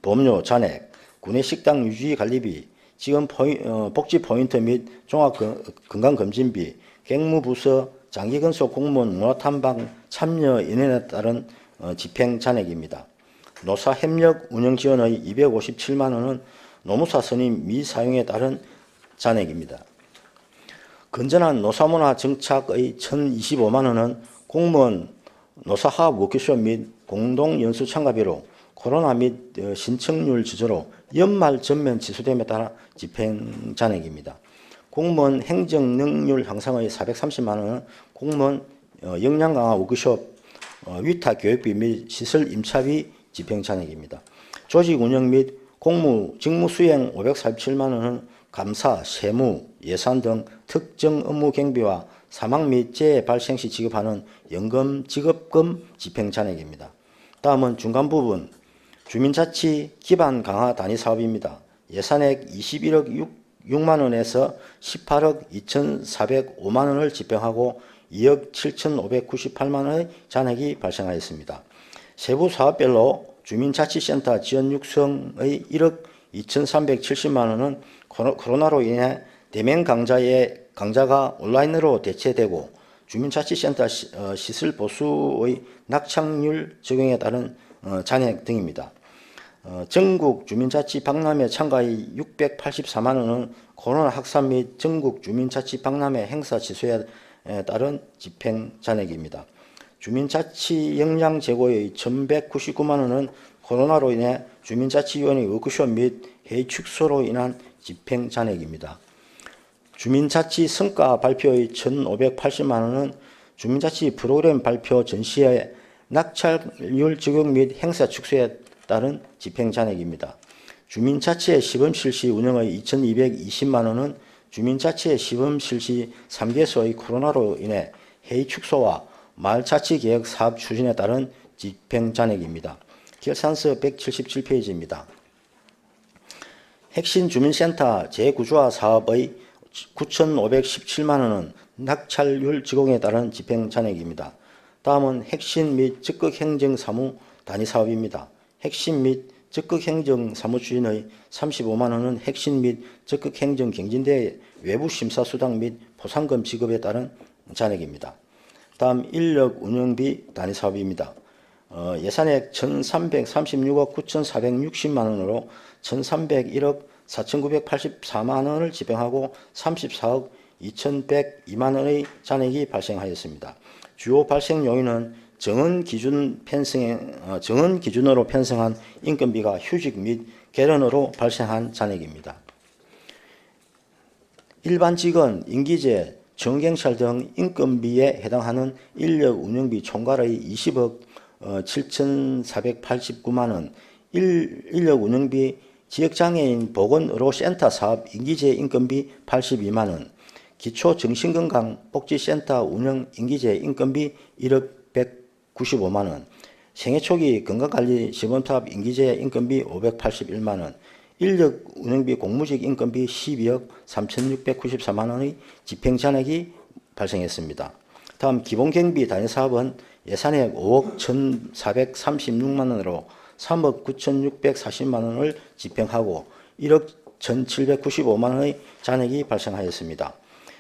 보험료 잔액, 구내식당 유지 관리비, 직원 복지 포인트 및 종합건강검진비, 객무부서 장기근속 공무원 문화탐방 참여 인원에 따른 집행 잔액입니다. 노사협력 운영지원의 257만 원은 노무사 선임 미사용에 따른 잔액입니다. 건전한 노사문화 정착의 1,025만 원은 공무원 노사화합 워크숍 및 공동연수 참가비로 코로나 및 신청률 지수로 연말 전면 지수됨에 따라 집행 잔액입니다. 공무원 행정 능률 향상의 430만 원은 공무원 역량 강화 워크숍 위탁 교육비 및 시설 임차비 집행 잔액입니다. 조직 운영 및 직무 수행 547만 원은 감사, 세무, 예산 등 특정 업무 경비와 사망 및 재해 발생 시 지급하는 연금 지급금 집행 잔액입니다. 다음은 중간 부분 주민자치 기반 강화 단위 사업입니다. 예산액 21억 6만 원에서 18억 2,405만 원을 집행하고 2억 7,598만 원의 잔액이 발생하였습니다. 세부 사업별로 주민자치센터 지원 육성의 1억 2,370만 원은 코로나로 인해 대면 강좌가 온라인으로 대체되고 주민자치센터 시설 보수의 낙찰률 적용에 따른 잔액 등입니다. 전국 주민자치 박람회 참가의 684만 원은 코로나 확산 및 전국 주민자치 박람회 행사 취소에 따른 집행 잔액입니다. 주민자치 역량 제고의 1,199만 원은 코로나로 인해 주민자치위원회 워크숍 및 회의 축소로 인한 집행 잔액입니다. 주민자치 성과 발표의 1,580만 원은 주민자치 프로그램 발표 전시에 낙찰률 적용 및 행사 축소에 따른 집행 잔액입니다. 주민자치의 시범 실시 운영의 2,220만 원은 주민자치의 시범 실시 3개소의 코로나로 인해 회의 축소와 마을자치개혁 사업 추진에 따른 집행 잔액입니다. 결산서 177페이지입니다. 핵심 주민센터 재구조화 사업의 9,517만 원은 낙찰률 적용에 따른 집행 잔액입니다. 다음은 핵심 및 적극 행정 사무 단위 사업입니다. 핵심 및 적극 행정 사무 추진의 35만 원은 핵심 및 적극 행정 경진대회 외부 심사 수당 및 포상금 지급에 따른 잔액입니다. 다음 인력 운영비 단위 사업입니다. 예산액 1,336억 9,460만 원으로 1,301억 4,984만 원을 집행하고 34억 2,102만 원의 잔액이 발생하였습니다. 주요 발생 요인은 정원 기준으로 편성한 인건비가 휴직 및 개런으로 발생한 잔액입니다. 일반 직원, 임기제, 정경찰 등 인건비에 해당하는 인력 운영비 총괄의 20억 7,489만 원, 인력 운영비 지역장애인 보건의료센터 사업 임기제 인건비 82만 원, 기초정신건강복지센터 운영 임기제 인건비 1억 195만 원, 생애 초기 건강관리 시범탑 임기제 인건비 581만 원, 인력 운영비 공무직 인건비 12억 3,694만 원의 집행 잔액이 발생했습니다. 다음 기본경비 단위 사업은 예산액 5억 1,436만 원으로 3억 9,640만 원을 집행하고 1억 1,795만 원의 잔액이 발생하였습니다.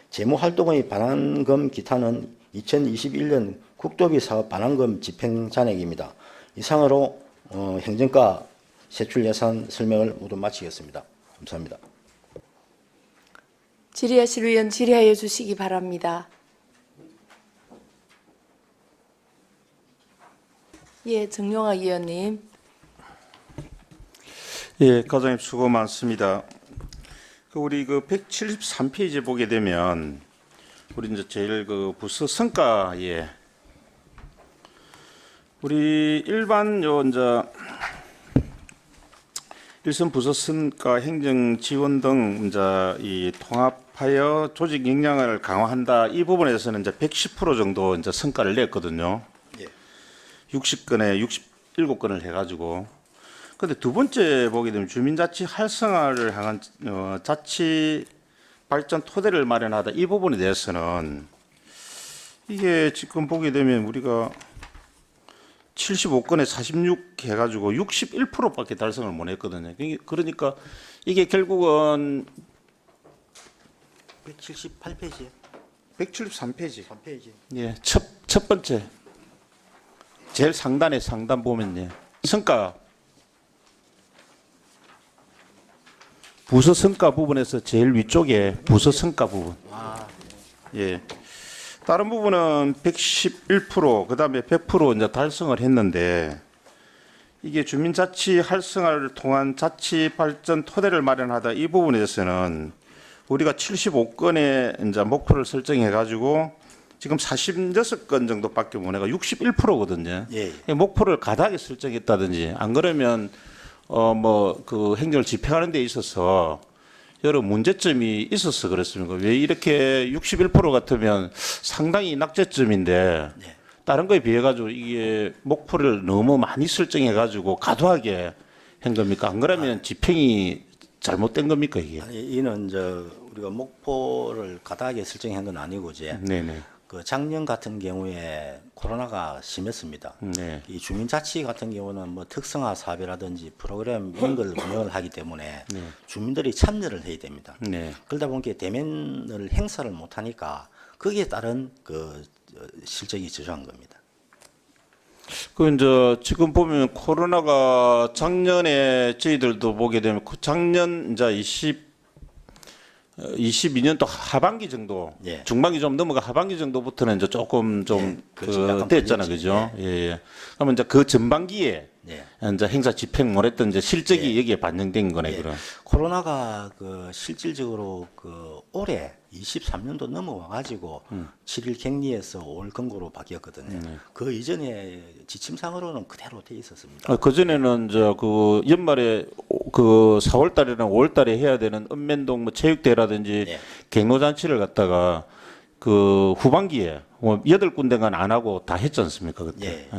재무활동의 반환금 기타는 2021년 국도비 사업 반환금 집행 잔액입니다. 이상으로 행정과 세출 예산 설명을 모두 마치겠습니다. 감사합니다. 질의하실 의원 질의하여 주시기 바랍니다. 예, 정용학 의원님. 예, 과장님 수고 많습니다. 우리 173페이지 보게 되면 우리 이제 제일 부서 성과에 우리 일반 이제 일선 부서 성과 행정 지원 등 이제 이 통합하여 조직 역량을 강화한다 이 부분에서는 이제 110% 정도 이제 성과를 냈거든요. 60건에 67건을 해가지고. 근데 두 번째 보게 되면 주민자치 활성화를 향한 자치 발전 토대를 마련하다 이 부분에 대해서는 이게 지금 보게 되면 우리가 75건에 46 해가지고 61%밖에 달성을 못 했거든요. 그러니까 이게 결국은 178페이지요. 173페이지. 3페이지. 예, 첫 번째 제일 상단 보면 예, 성과 부서 성과 부분에서 제일 위쪽에 부서 성과 부분. 예. 다른 부분은 111%, 그다음에 100% 이제 달성을 했는데 이게 주민자치 활성화를 통한 자치 발전 토대를 마련하다 이 부분에서는 우리가 75건의 이제 목표를 설정해 가지고 지금 46건 정도밖에 못 해가 61%거든요. 예. 목표를 가닥에 설정했다든지 안 그러면 행정을 집행하는 데 있어서 여러 문제점이 있어서 그렇습니까? 왜 이렇게 61% 같으면 상당히 낙제점인데 다른 거에 비해 가지고 이게 목표를 너무 많이 설정해 가지고 과도하게 한 겁니까? 안 그러면 집행이 잘못된 겁니까 이게? 아니, 이는 우리가 목표를 가닥에 설정한 건 아니고 네네. 작년 같은 경우에 코로나가 심했습니다. 네. 이 주민자치 같은 경우는 특성화 사업이라든지 프로그램 이런 걸 운영을 하기 때문에 주민들이 참여를 해야 됩니다. 네. 그러다 보니까 대면을 행사를 못 하니까 거기에 따른 실적이 저조한 겁니다. 이제 지금 보면 코로나가 작년에 저희들도 보게 되면 작년 이제 22년도 하반기 정도, 예. 중반기 좀 넘어가 하반기 정도부터는 이제 조금 좀 그렇죠. 약간 됐잖아, 풀렸지. 그죠? 예. 그러면 이제 그 전반기에 이제 행사 집행 못했던 이제 실적이 여기에 반영된 거네, 그럼. 코로나가 실질적으로 올해 23년도 넘어와가지고 7일 격리에서 5월 근고로 바뀌었거든요. 그 이전에 지침상으로는 그대로 돼 있었습니다. 그 전에는 연말에 4월 달이나 5월 달에 해야 되는 읍면동 체육대회라든지 갱노잔치를 갖다가 후반기에 8군데간 안 하고 다 했지 않습니까, 그때.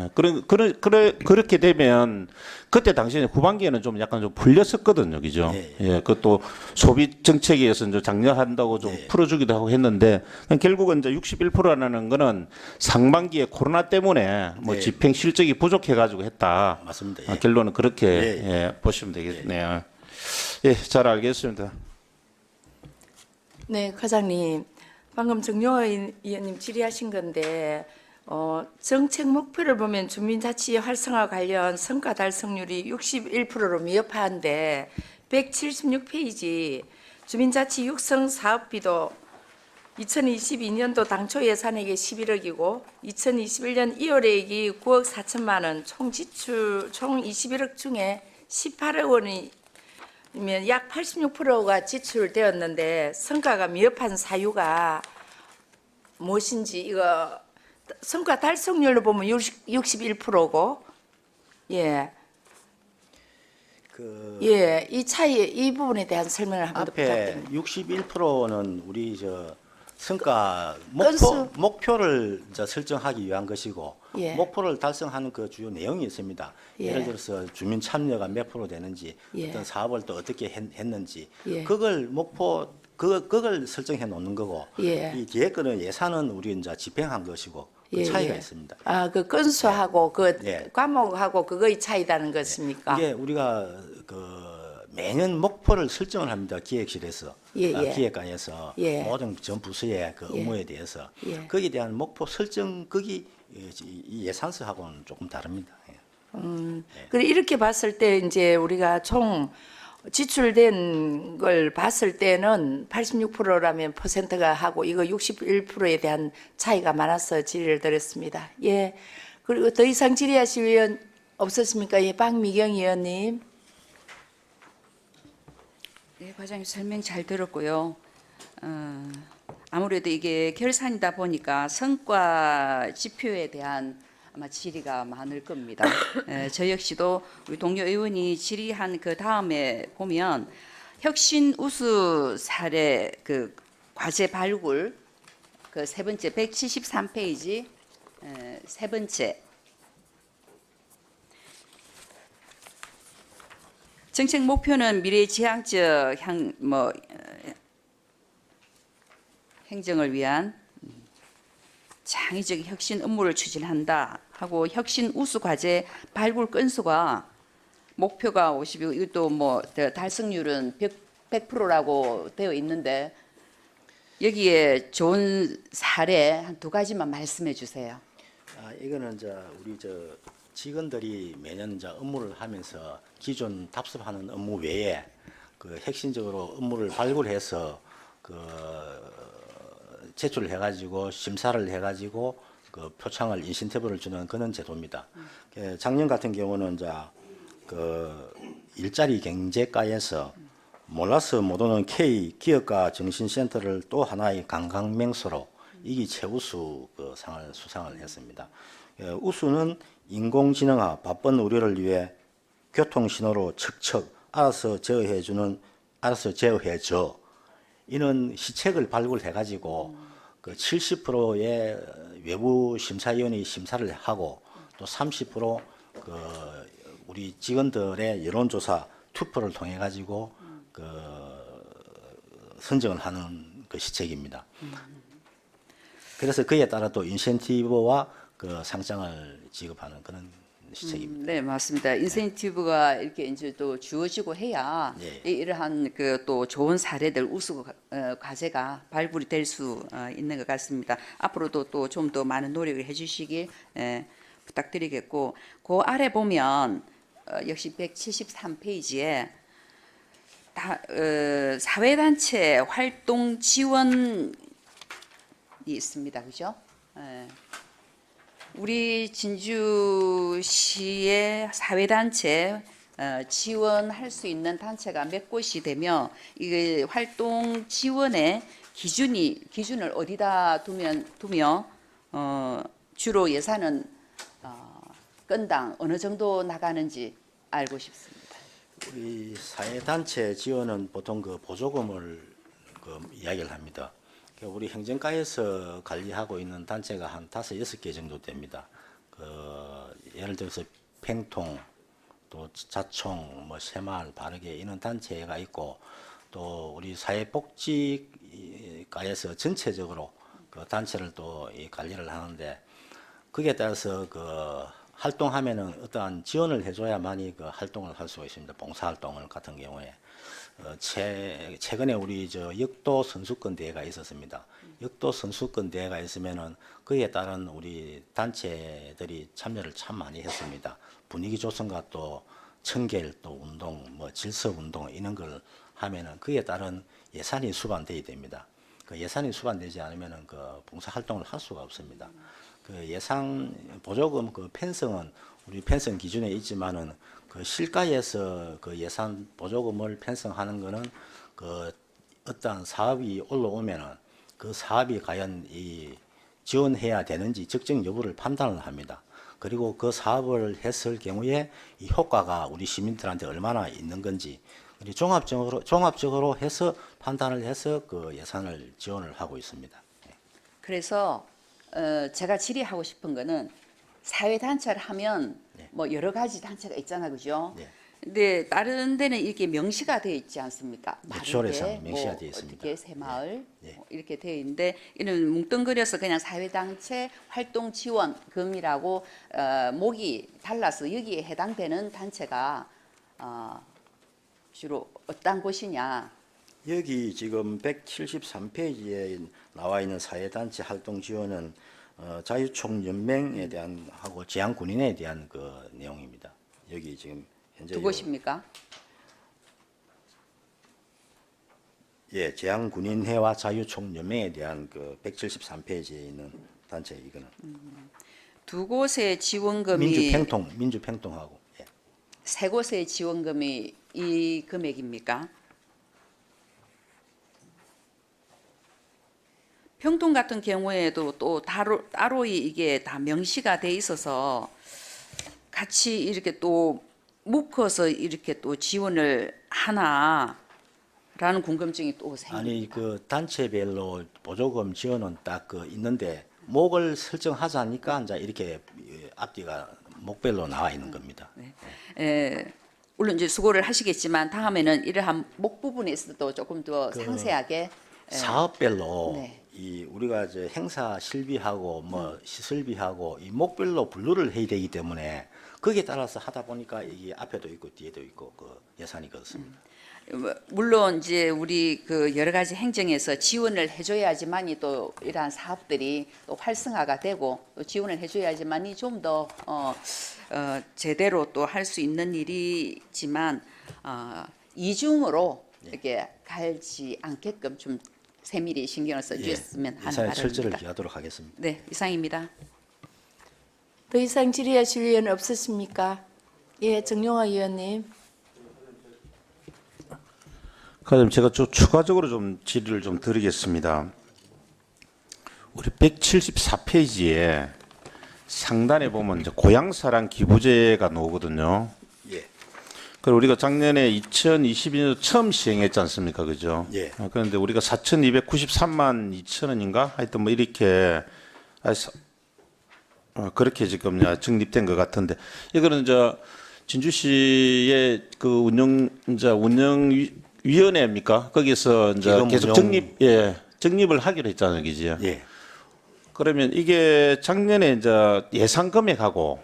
그렇게 되면 그때 당시에 후반기에는 좀 약간 좀 풀렸었거든요, 그죠? 그것도 소비 정책에서 이제 작년한다고 좀 풀어주기도 하고 했는데 결국은 이제 61%라는 거는 상반기에 코로나 때문에 집행 실적이 부족해가지고 했다. 맞습니다. 결론은 그렇게 보시면 되겠네요. 예, 잘 알겠습니다. 네, 과장님. 방금 정용화 의원님 질의하신 건데 정책 목표를 보면 주민자치 활성화 관련 성과 달성률이 61%로 미흡한데 176페이지 주민자치 육성 사업비도 2022년도 당초 예산액이 11억이고 2021년 2월액이 9억 4천만 원, 총 지출 총 21억 중에 18억 원이 면 약 86%가 지출되었는데 성과가 미흡한 사유가 무엇인지 이거 성과 달성률로 보면 61%고 이 차이 이 부분에 대한 설명을 한번 더 앞에 부탁드립니다. 61%는 우리 성과 건수. 목표를 이제 설정하기 위한 것이고 예. 목표를 달성하는 그 주요 내용이 있습니다. 예. 예를 들어서 주민 참여가 몇 프로 되는지 예. 어떤 사업을 또 어떻게 했는지 예. 그걸 설정해 놓는 거고 예. 이 뒤에 거는 예산은 우리 이제 집행한 것이고 그 예, 차이가 예. 있습니다. 아, 그 건수하고 그 예. 과목하고 그거의 차이다는 것입니까? 이게 우리가 그 매년 목표를 설정을 합니다. 기획실에서 예, 예. 기획관에서 예. 모든 전 부서의 그 예. 업무에 대해서 예. 거기에 대한 목표 설정 거기 이 예산서하고는 조금 다릅니다. 예. 그래 이렇게 봤을 때 이제 우리가 총 지출된 걸 봤을 때는 86%라면 퍼센트가 하고 이거 61%에 대한 차이가 많아서 질의를 드렸습니다. 예. 그리고 더 이상 질의하실 의원 없으십니까? 예, 박미경 의원님. 네, 과장님 설명 잘 들었고요. 아무래도 이게 결산이다 보니까 성과 지표에 대한 아마 질의가 많을 겁니다. 저 역시도 우리 동료 의원이 질의한 그 다음에 보면 혁신 우수 사례 그 과제 발굴 그 세 번째 173페이지 세 번째 정책 목표는 미래지향적 행정을 위한 창의적 혁신 업무를 추진한다 하고 혁신 우수 과제 발굴 건수가 목표가 50이고 이것도 뭐 달성률은 100%라고 되어 있는데 여기에 좋은 사례 한 두 가지만 말씀해 주세요. 이거는 이제 우리 직원들이 매년 이제 업무를 하면서 기존 답습하는 업무 외에 그 핵심적으로 업무를 발굴해서 그 제출을 해가지고 심사를 해가지고 그 표창을 인센티브를 주는 그런 제도입니다. 작년 같은 경우는 이제 그 일자리 경제과에서 몰라서 못 오는 K 기업가 정신센터를 또 하나의 강강명소로 이기 최우수 그 상을 수상을 했습니다. 우수는 인공지능화 바쁜 우리를 위해 교통신호로 척척 알아서 제어해줘. 이는 시책을 발굴해가지고 그 70%의 외부 심사위원이 심사를 하고 또 30%그 우리 직원들의 여론조사 투표를 통해 가지고 그 선정을 하는 그 시책입니다. 그래서 그에 따라 또 인센티브와 그 상장을 지급하는 그런 시책입니다. 네, 맞습니다. 인센티브가 이렇게 이제 또 주어지고 해야 예. 이러한 그 또 좋은 사례들 우수 과제가 발굴이 될 수 있는 것 같습니다. 앞으로도 또 좀 더 많은 노력을 해주시길 부탁드리겠고, 그 아래 보면 역시 173페이지에 사회단체 활동 지원이 있습니다, 그죠? 우리 진주시의 사회단체 지원할 수 있는 단체가 몇 곳이 되며 이 활동 지원의 기준을 어디다 두며 주로 예산은 건당 어느 정도 나가는지 알고 싶습니다. 우리 사회단체 지원은 보통 그 보조금을 그 이야기를 합니다. 우리 행정과에서 관리하고 있는 단체가 한 5, 6개 정도 됩니다. 그 예를 들어서 팽통, 또 자총, 뭐 새마을, 바르게 이런 단체가 있고 또 우리 사회복지과에서 전체적으로 그 단체를 또 이 관리를 하는데 거기에 따라서 그 활동하면은 어떠한 지원을 해줘야만이 그 활동을 할 수가 있습니다. 봉사활동을 같은 경우에. 최근에 우리 역도 선수권 대회가 있었습니다. 역도 선수권 대회가 있으면은 그에 따른 우리 단체들이 참여를 참 많이 했습니다. 분위기 조성과 또 청결 또 운동, 뭐 질서 운동 이런 걸 하면은 그에 따른 예산이 수반돼야 됩니다. 그 예산이 수반되지 않으면은 그 봉사 활동을 할 수가 없습니다. 그 예산 보조금 그 편성은 우리 편성 기준에 있지만은 그 실가에서 그 예산 보조금을 편성하는 거는 그 어떠한 사업이 올라오면은 그 사업이 과연 이 지원해야 되는지 적정 여부를 판단을 합니다. 그리고 그 사업을 했을 경우에 이 효과가 우리 시민들한테 얼마나 있는 건지 종합적으로 해서 판단을 해서 그 예산을 지원을 하고 있습니다. 그래서 제가 질의하고 싶은 거는 사회단체를 하면 뭐 여러 가지 단체가 있잖아요, 그죠? 네. 근데 다른 데는 이렇게 명시가 되어 있지 않습니까? 구조례상 마을에 명시가 뭐 되어 있습니다. 어떻게 새마을 네. 뭐 이렇게 되어 있는데 이런 뭉뚱그려서 그냥 사회단체 활동 지원금이라고 목이 달라서 여기에 해당되는 단체가 주로 어떤 곳이냐? 여기 지금 173페이지에 나와 있는 사회단체 활동 지원은 자유총연맹에 대한 하고 제한군인에 대한 그 내용입니다. 여기 지금 현재 두 곳입니까? 예, 제한군인회와 자유총연맹에 대한 그 173페이지에 있는 단체 이거는 두 곳의 지원금이 민주평통하고 예. 세 곳의 지원금이 이 금액입니까? 평통 같은 경우에도 또 따로 이게 다 명시가 돼 있어서 같이 이렇게 또 묶어서 이렇게 또 지원을 하나라는 궁금증이 또 생깁니다. 아니 그 단체별로 보조금 지원은 딱 그 있는데 목을 설정하자니까 이제 이렇게 앞뒤가 목별로 나와 있는 겁니다. 물론 이제 수고를 하시겠지만 다음에는 이러한 목 부분에 있어도 조금 더 상세하게 사업별로 네. 이 우리가 이제 행사 실비하고 뭐 시설비하고 이 목별로 분류를 해야 되기 때문에 거기에 따라서 하다 보니까 이게 앞에도 있고 뒤에도 있고 그 예산이 그렇습니다. 물론 이제 우리 그 여러 가지 행정에서 지원을 해줘야지만이 또 이러한 사업들이 또 활성화가 되고 또 지원을 해줘야지만이 좀 더 제대로 또 할 수 있는 일이지만 이중으로 이렇게 갈지 않게끔 좀 세밀히 신경을 써주셨으면 하는 예산의 철저를 바람입니다. 기하도록 하겠습니다. 네, 이상입니다. 더 이상 질의하실 의원 없으십니까? 예, 정용화 의원님. 그럼 제가 좀 추가적으로 좀 질의를 좀 드리겠습니다. 우리 174페이지에 상단에 보면 이제 고향사랑 기부제가 나오거든요. 예. 그리고 우리가 작년에 2022년 처음 시행했지 않습니까, 그죠? 예. 그런데 우리가 4,293만 2천 원인가 하여튼 뭐 이렇게 그렇게 지금 적립된 것 같은데 이거는 진주시의 그 운영위원회입니까? 거기서 이제 기금 계속 운영- 적립을 하기로 했잖아요, 그죠? 예. 그러면 이게 작년에 이제 예상 금액하고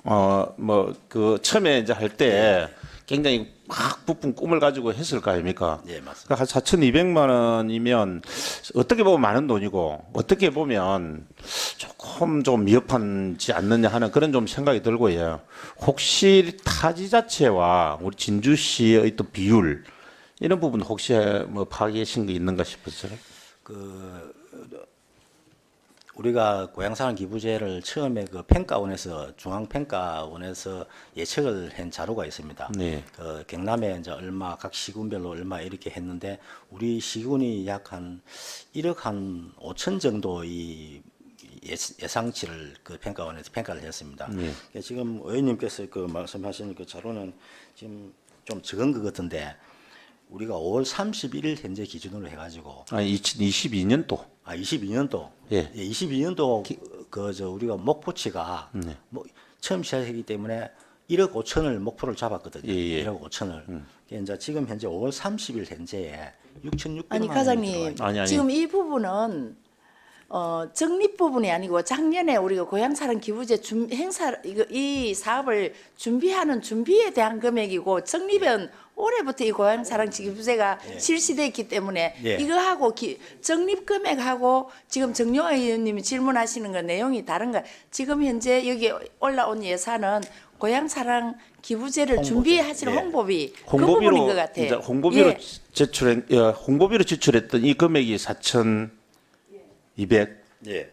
뭐 그 처음에 이제 할 때 굉장히 막 부푼 꿈을 가지고 했을 거 아닙니까? 예, 맞습니다. 그러니까 한 4,200만 원이면 어떻게 보면 많은 돈이고 어떻게 보면 조금 좀 미흡하지 않느냐 하는 그런 좀 생각이 들고요. 혹시 타지 자체와 우리 진주시의 또 비율 이런 부분 혹시 뭐 파악하신 게 있는가 싶어서요. 우리가 고향사랑 기부제를 처음에 그 평가원에서 중앙평가원에서 예측을 한 자료가 있습니다. 네. 그 경남에 이제 얼마 각 시군별로 얼마 이렇게 했는데 우리 시군이 약 한 1억 한 5천 정도 이 예상치를 그 평가원에서 평가를 했습니다. 네. 지금 의원님께서 그 말씀하신 그 자료는 지금 좀 적은 것 같은데 우리가 5월 31일 현재 기준으로 해가지고 2022년도 22년도 예. 22년도 우리가 목표치가 네. 뭐 처음 시작했기 때문에 1억 5천을 목표를 잡았거든요. 예. 1억 5천을. 이제 지금 현재 5월 30일 현재에 6,600만 아니 원이 과장님, 들어와 아니. 지금 이 부분은 적립 부분이 아니고 작년에 우리가 고향사랑 기부제 행사 이 사업을 준비하는 준비에 대한 금액이고 적립은 올해부터 이 고향사랑 기부제가 실시됐기 때문에 예. 이거하고 적립 금액하고 지금 정용화 의원님이 질문하시는 거 내용이 다른 거. 지금 현재 여기 올라온 예산은 고향사랑 기부제를 홍보제. 준비하시는 예. 홍보비 그 부분인 것 같아요. 이제 홍보비로 예. 홍보비로 지출했던 이 금액이 4,200. 예.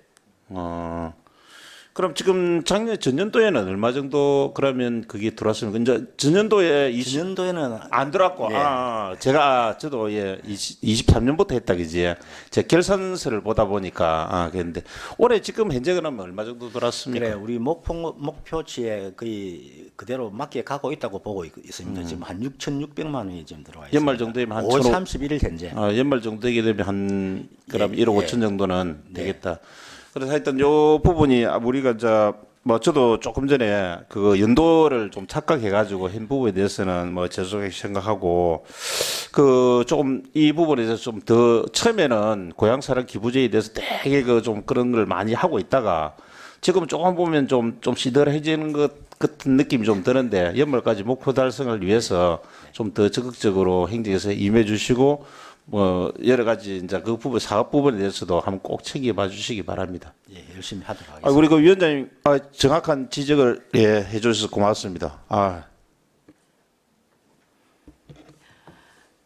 그럼 지금 작년 전년도에는 얼마 정도 그러면 그게 들어왔습니까? 이제 전년도에 지난도에는 안 들어왔고, 예. 저도 23년부터 했다 그지. 제 결산서를 보다 보니까 그랬는데 올해 지금 현재 그러면 얼마 정도 들어왔습니까? 그래 우리 목표치에 거의 그대로 맞게 가고 있다고 보고 있습니다. 지금 한 6,600만 원이 지금 들어와 있습니다. 연말 정도면 한 5월 1,500 31일 현재. 연말 정도 되게 되면 한 그럼 예, 1억 예. 5천 정도는 네. 되겠다. 그래서 하여튼 요 부분이 우리가 이제 뭐 저도 조금 전에 그 연도를 좀 착각해가지고 한 부분에 대해서는 뭐 죄송하게 생각하고 그 조금 이 부분에 대해서 좀 더 처음에는 고향사랑 기부제에 대해서 되게 그 좀 그런 걸 많이 하고 있다가 지금 조금 보면 좀 시들해지는 것 같은 느낌이 좀 드는데 연말까지 목표 달성을 위해서 좀 더 적극적으로 행정에서 임해 주시고 뭐 여러 가지 이제 그 부분 사업 부분에 대해서도 한번 꼭 챙겨봐 주시기 바랍니다. 예, 열심히 하도록 하겠습니다. 우리 그 위원장님 정확한 지적을 해주셔서 고맙습니다.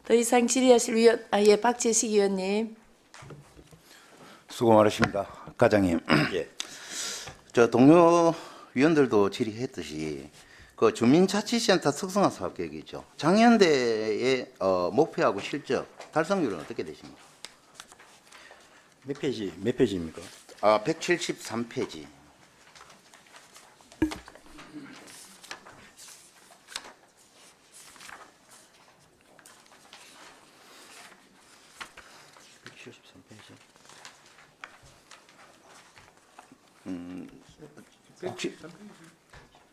더 이상 질의하실 위원, 박재식 위원님. 수고 많으십니다. 과장님. 예. 저 동료 위원들도 질의했듯이 그 주민자치센터 특성화 사업 계획이죠. 작년대의 목표하고 실적 달성률은 어떻게 되십니까? 몇 페이지입니까? 173페이지.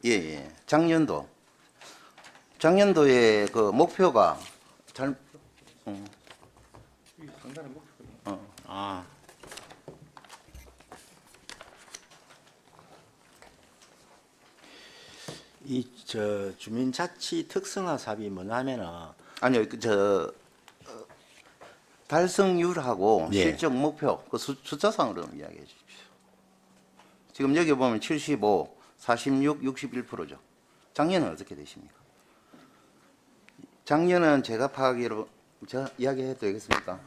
예. 작년도에 그 목표가 잘 이 저 주민자치 특성화 사업이 뭐냐면은 아니요. 달성률하고 예. 실적 목표 그 숫자상으로 이야기해 주십시오. 지금 여기 보면 75, 46, 61%죠. 작년은 어떻게 되십니까? 작년은 제가 이야기해도 되겠습니까?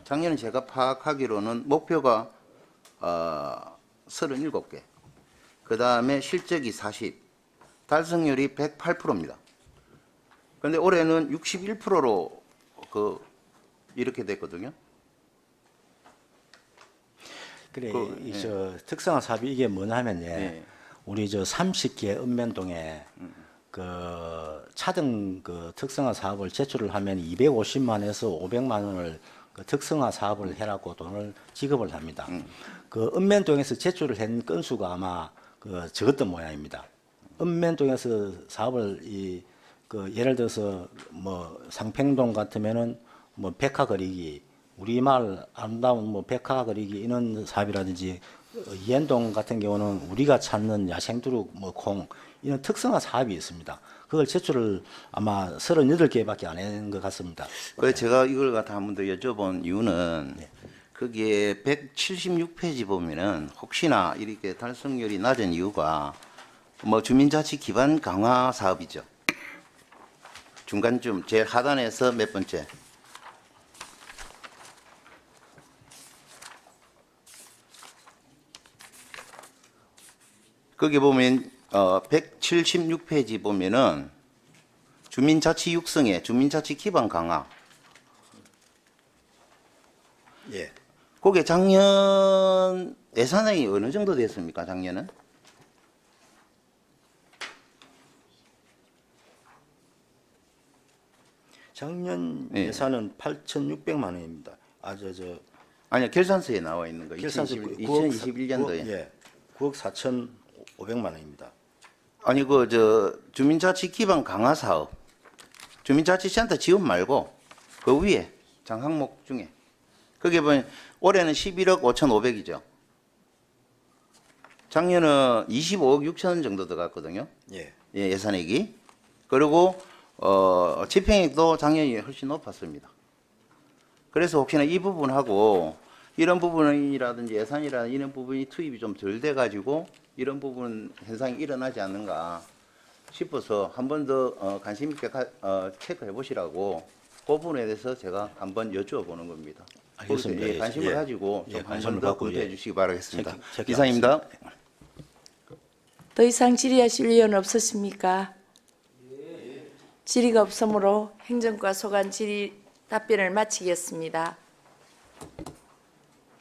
작년은 제가 파악하기로는 목표가 37개, 그 다음에 실적이 40, 달성률이 108%입니다. 그런데 올해는 61%로 이렇게 됐거든요. 그래 예. 저 특성화 사업이 이게 뭐냐면 예. 우리 저 30개 읍면동에 그 차등 그 특성화 사업을 제출을 하면 250만에서 500만 원을 그 특성화 사업을 해라고 돈을 지급을 합니다. 그 읍면동에서 제출을 한 건수가 아마 그 적었던 모양입니다. 읍면동에서 사업을 그 예를 들어서 뭐 상평동 같으면은 뭐 백화 그리기, 우리마을 아름다운 뭐 백화 그리기 이런 사업이라든지 이현동 같은 경우는 우리가 찾는 야생두릅 뭐 콩 이런 특성화 사업이 있습니다. 그걸 제출을 아마 38개밖에 안 한 것 같습니다. 그래서 제가 이걸 갖다 한 번 더 여쭤본 이유는 거기에 176페이지 보면은 혹시나 이렇게 달성률이 낮은 이유가 뭐 주민자치 기반 강화 사업이죠. 중간쯤 제일 하단에서 몇 번째. 거기 보면 176페이지 보면은 주민자치 육성에 주민자치 기반 강화. 예. 그게 작년 예산이 어느 정도 됐습니까? 작년은? 작년 예. 예산은 8,600만 원입니다. 아니요, 결산서에 나와 있는 거. 결산서 2021년도에. 예. 9억 4,500만 원입니다. 아니 주민자치 기반 강화 사업, 주민자치센터 지원 말고 그 위에 장 항목 중에 거기 보면 올해는 11억 5,500이죠. 작년은 25억 6천 정도 들어갔거든요. 예. 예, 예산액이. 그리고 집행액도 작년이 훨씬 높았습니다. 그래서 혹시나 이 부분하고 이런 부분이라든지 예산이라든지 이런 부분이 투입이 좀 덜 돼가지고 이런 부분 현상이 일어나지 않는가 싶어서 한 번 더 관심 있게 체크해 보시라고 그 부분에 대해서 제가 한번 여쭈어보는 겁니다. 알겠습니다. 관심을 예. 가지고 예, 좀 한 관심을 번 더 갖고, 검토해 예. 주시기 바라겠습니다. 체크 이상입니다. 더 이상 질의하실 의원 없으십니까? 질의가 없으므로 행정과 소관 질의 답변을 마치겠습니다.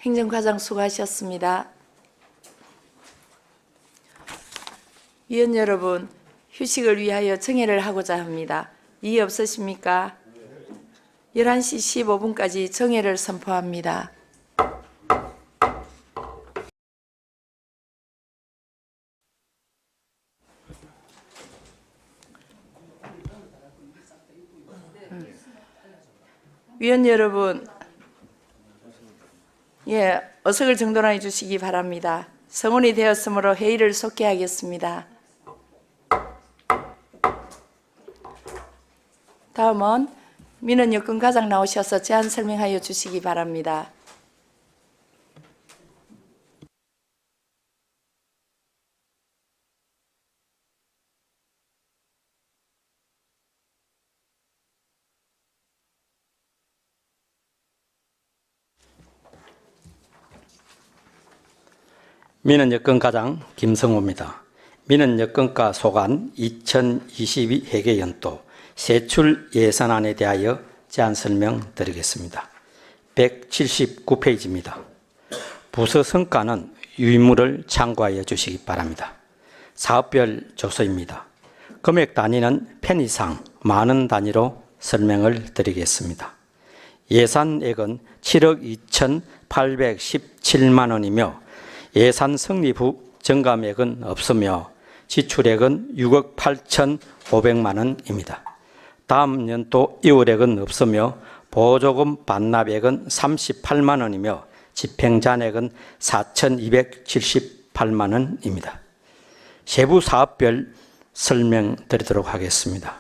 행정과장 수고하셨습니다. 위원 여러분, 휴식을 위하여 정회를 하고자 합니다. 이의 없으십니까? 11시 15분까지 정회를 선포합니다. 위원 여러분, 어석을 정돈해 주시기 바랍니다. 성원이 되었으므로 회의를 속개하겠습니다. 다음은 민원 여건과장 나오셔서 제안 설명하여 주시기 바랍니다. 민원여건과장 김성호입니다. 민원여건과 소관 2022 회계연도 세출 예산안에 대하여 제안 설명드리겠습니다. 179페이지입니다. 부서 성과는 유의물을 참고하여 주시기 바랍니다. 사업별 조서입니다. 금액 단위는 편 이상 만원 단위로 설명을 드리겠습니다. 예산액은 7억 2,817만 원이며 예산 성립 후 증감액은 없으며 지출액은 6억 8,500만 원입니다. 다음 연도 이월액은 없으며 보조금 반납액은 38만 원이며 집행잔액은 4,278만 원입니다. 세부 사업별 설명드리도록 하겠습니다.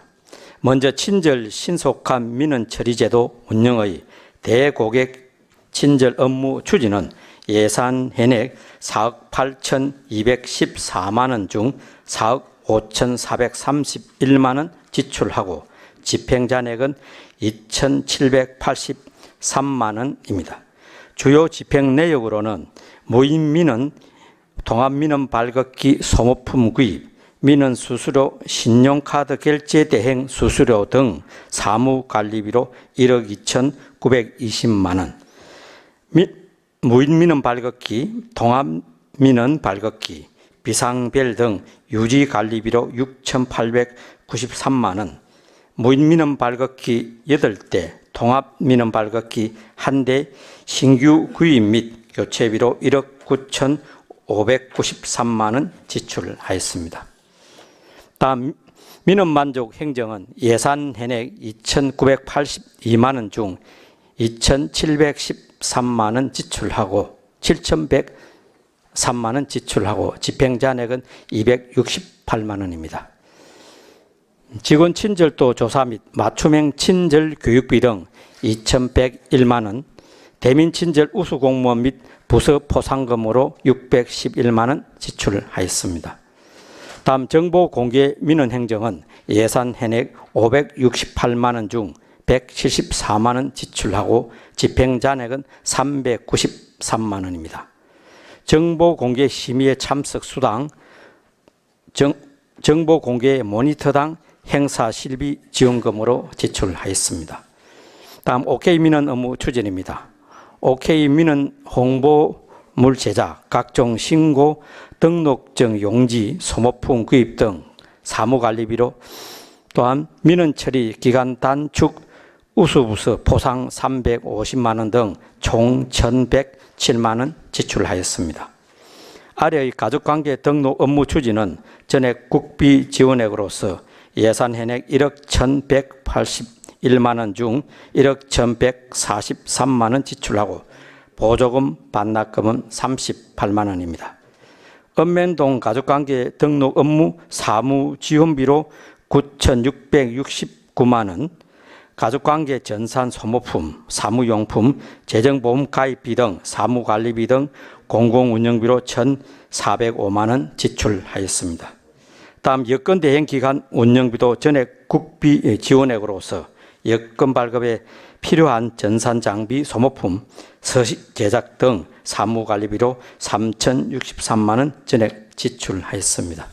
먼저 친절 신속한 민원 처리제도 운영의 대고객 친절 업무 추진은 예산 현액 4억 8,214만 원 중 4억 5,431만 원 지출하고 집행잔액은 2,783만 원입니다. 주요 집행 내역으로는 무인민원, 통합민원 발급기 소모품 구입, 민원 수수료, 신용카드 결제 대행 수수료 등 사무관리비로 1억 2,920만 원, 무인민원 발급기, 통합민원 발급기, 비상벨 등 유지관리비로 6,893만 원, 무인민원 발급기 8대, 통합민원 발급기 1대 신규 구입 및 교체비로 1억 9,593만 원 지출하였습니다. 다음 민원만족 행정은 예산 현액 2,982만 원 중 2,713만 원 지출하고 7,103만 원 지출하고 집행잔액은 268만 원입니다. 직원 친절도 조사 및 맞춤형 친절 교육비 등 2,101만 원, 대민 친절 우수 공무원 및 부서 포상금으로 611만 원 지출하였습니다. 다음 정보 공개 민원 행정은 예산 현액 568만 원 중 174만 원 지출하고 집행잔액은 393만 원입니다. 정보 공개 심의에 참석 수당, 정보 공개 모니터당 행사 실비 지원금으로 지출하였습니다. 다음 OK 민원 업무 추진입니다. OK 민원 홍보물 제작, 각종 신고, 등록증 용지, 소모품 구입 등 사무관리비로 또한 민원 처리 기간 단축 우수부서 포상 350만 원 등 총 1,107만 원 지출하였습니다. 아래의 가족관계 등록 업무 추진은 전액 국비 지원액으로서 예산 현액 1억 1,181만 원 중 1억 1,143만 원 지출하고 보조금 반납금은 38만 원입니다. 읍면동 가족관계 등록 업무 사무 지원비로 9,669만 원, 가족관계 전산 소모품, 사무용품, 재정보험 가입비 등 사무관리비 등 공공운영비로 1,405만 원 지출하였습니다. 다음 여건 대행 기간 운영비도 전액 국비 지원액으로서 여건 발급에 필요한 전산 장비 소모품, 서식 제작 등 사무관리비로 3,063만 원 전액 지출하였습니다.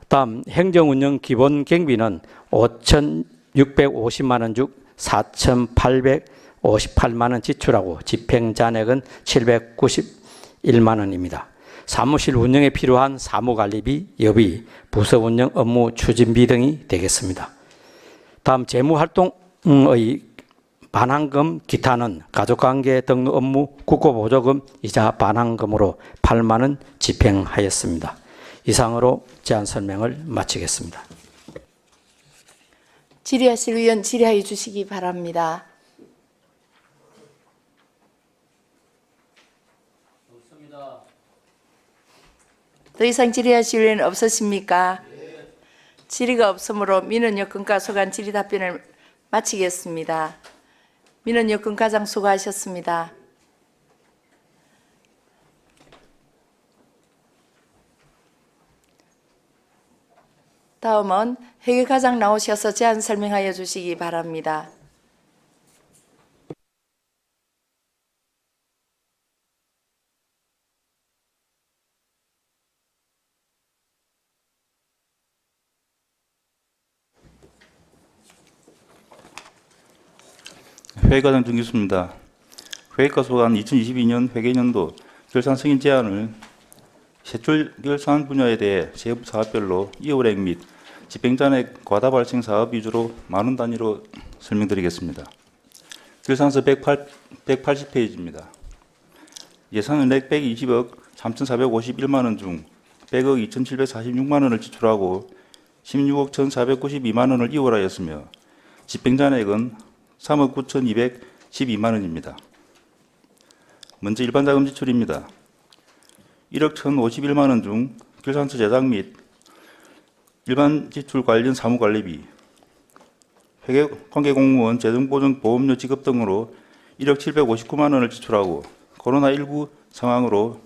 다음 행정운영 기본 경비는 5,650만 원 중 4,858만 원 지출하고 집행 잔액은 791만 원입니다. 사무실 운영에 필요한 사무관리비, 여비, 부서 운영 업무 추진비 등이 되겠습니다. 다음 재무활동의 반환금 기타는 가족관계 등록 업무 국고보조금 이자 반환금으로 8만 원 집행하였습니다. 이상으로 제안 설명을 마치겠습니다. 질의하실 의원 질의하여 주시기 바랍니다. 더 이상 질의하실 의원 없으십니까? 질의가 없으므로 민원여건과 소관 질의 답변을 마치겠습니다. 민원여건과장 수고하셨습니다. 다음은 회계과장 나오셔서 제안 설명하여 주시기 바랍니다. 회계과장 정기수입니다. 회계과 소관 2022년 회계연도 결산 승인 제안을 세출 결산 분야에 대해 세부 사업별로 2월 행및 집행잔액 과다 발생 사업 위주로 만원 단위로 설명드리겠습니다. 결산서 180페이지입니다. 예산은액 120억 3,451만 원 중 100억 2,746만 원을 지출하고 16억 1,492만 원을 이월하였으며 집행잔액은 3억 9,212만 원입니다. 먼저 일반자금 지출입니다. 1억 1,051만 원 중 결산서 제작 및 일반 지출 관련 사무관리비, 회계관계공무원 재정보증보험료 지급 등으로 1억 759만 원을 지출하고 코로나19 상황으로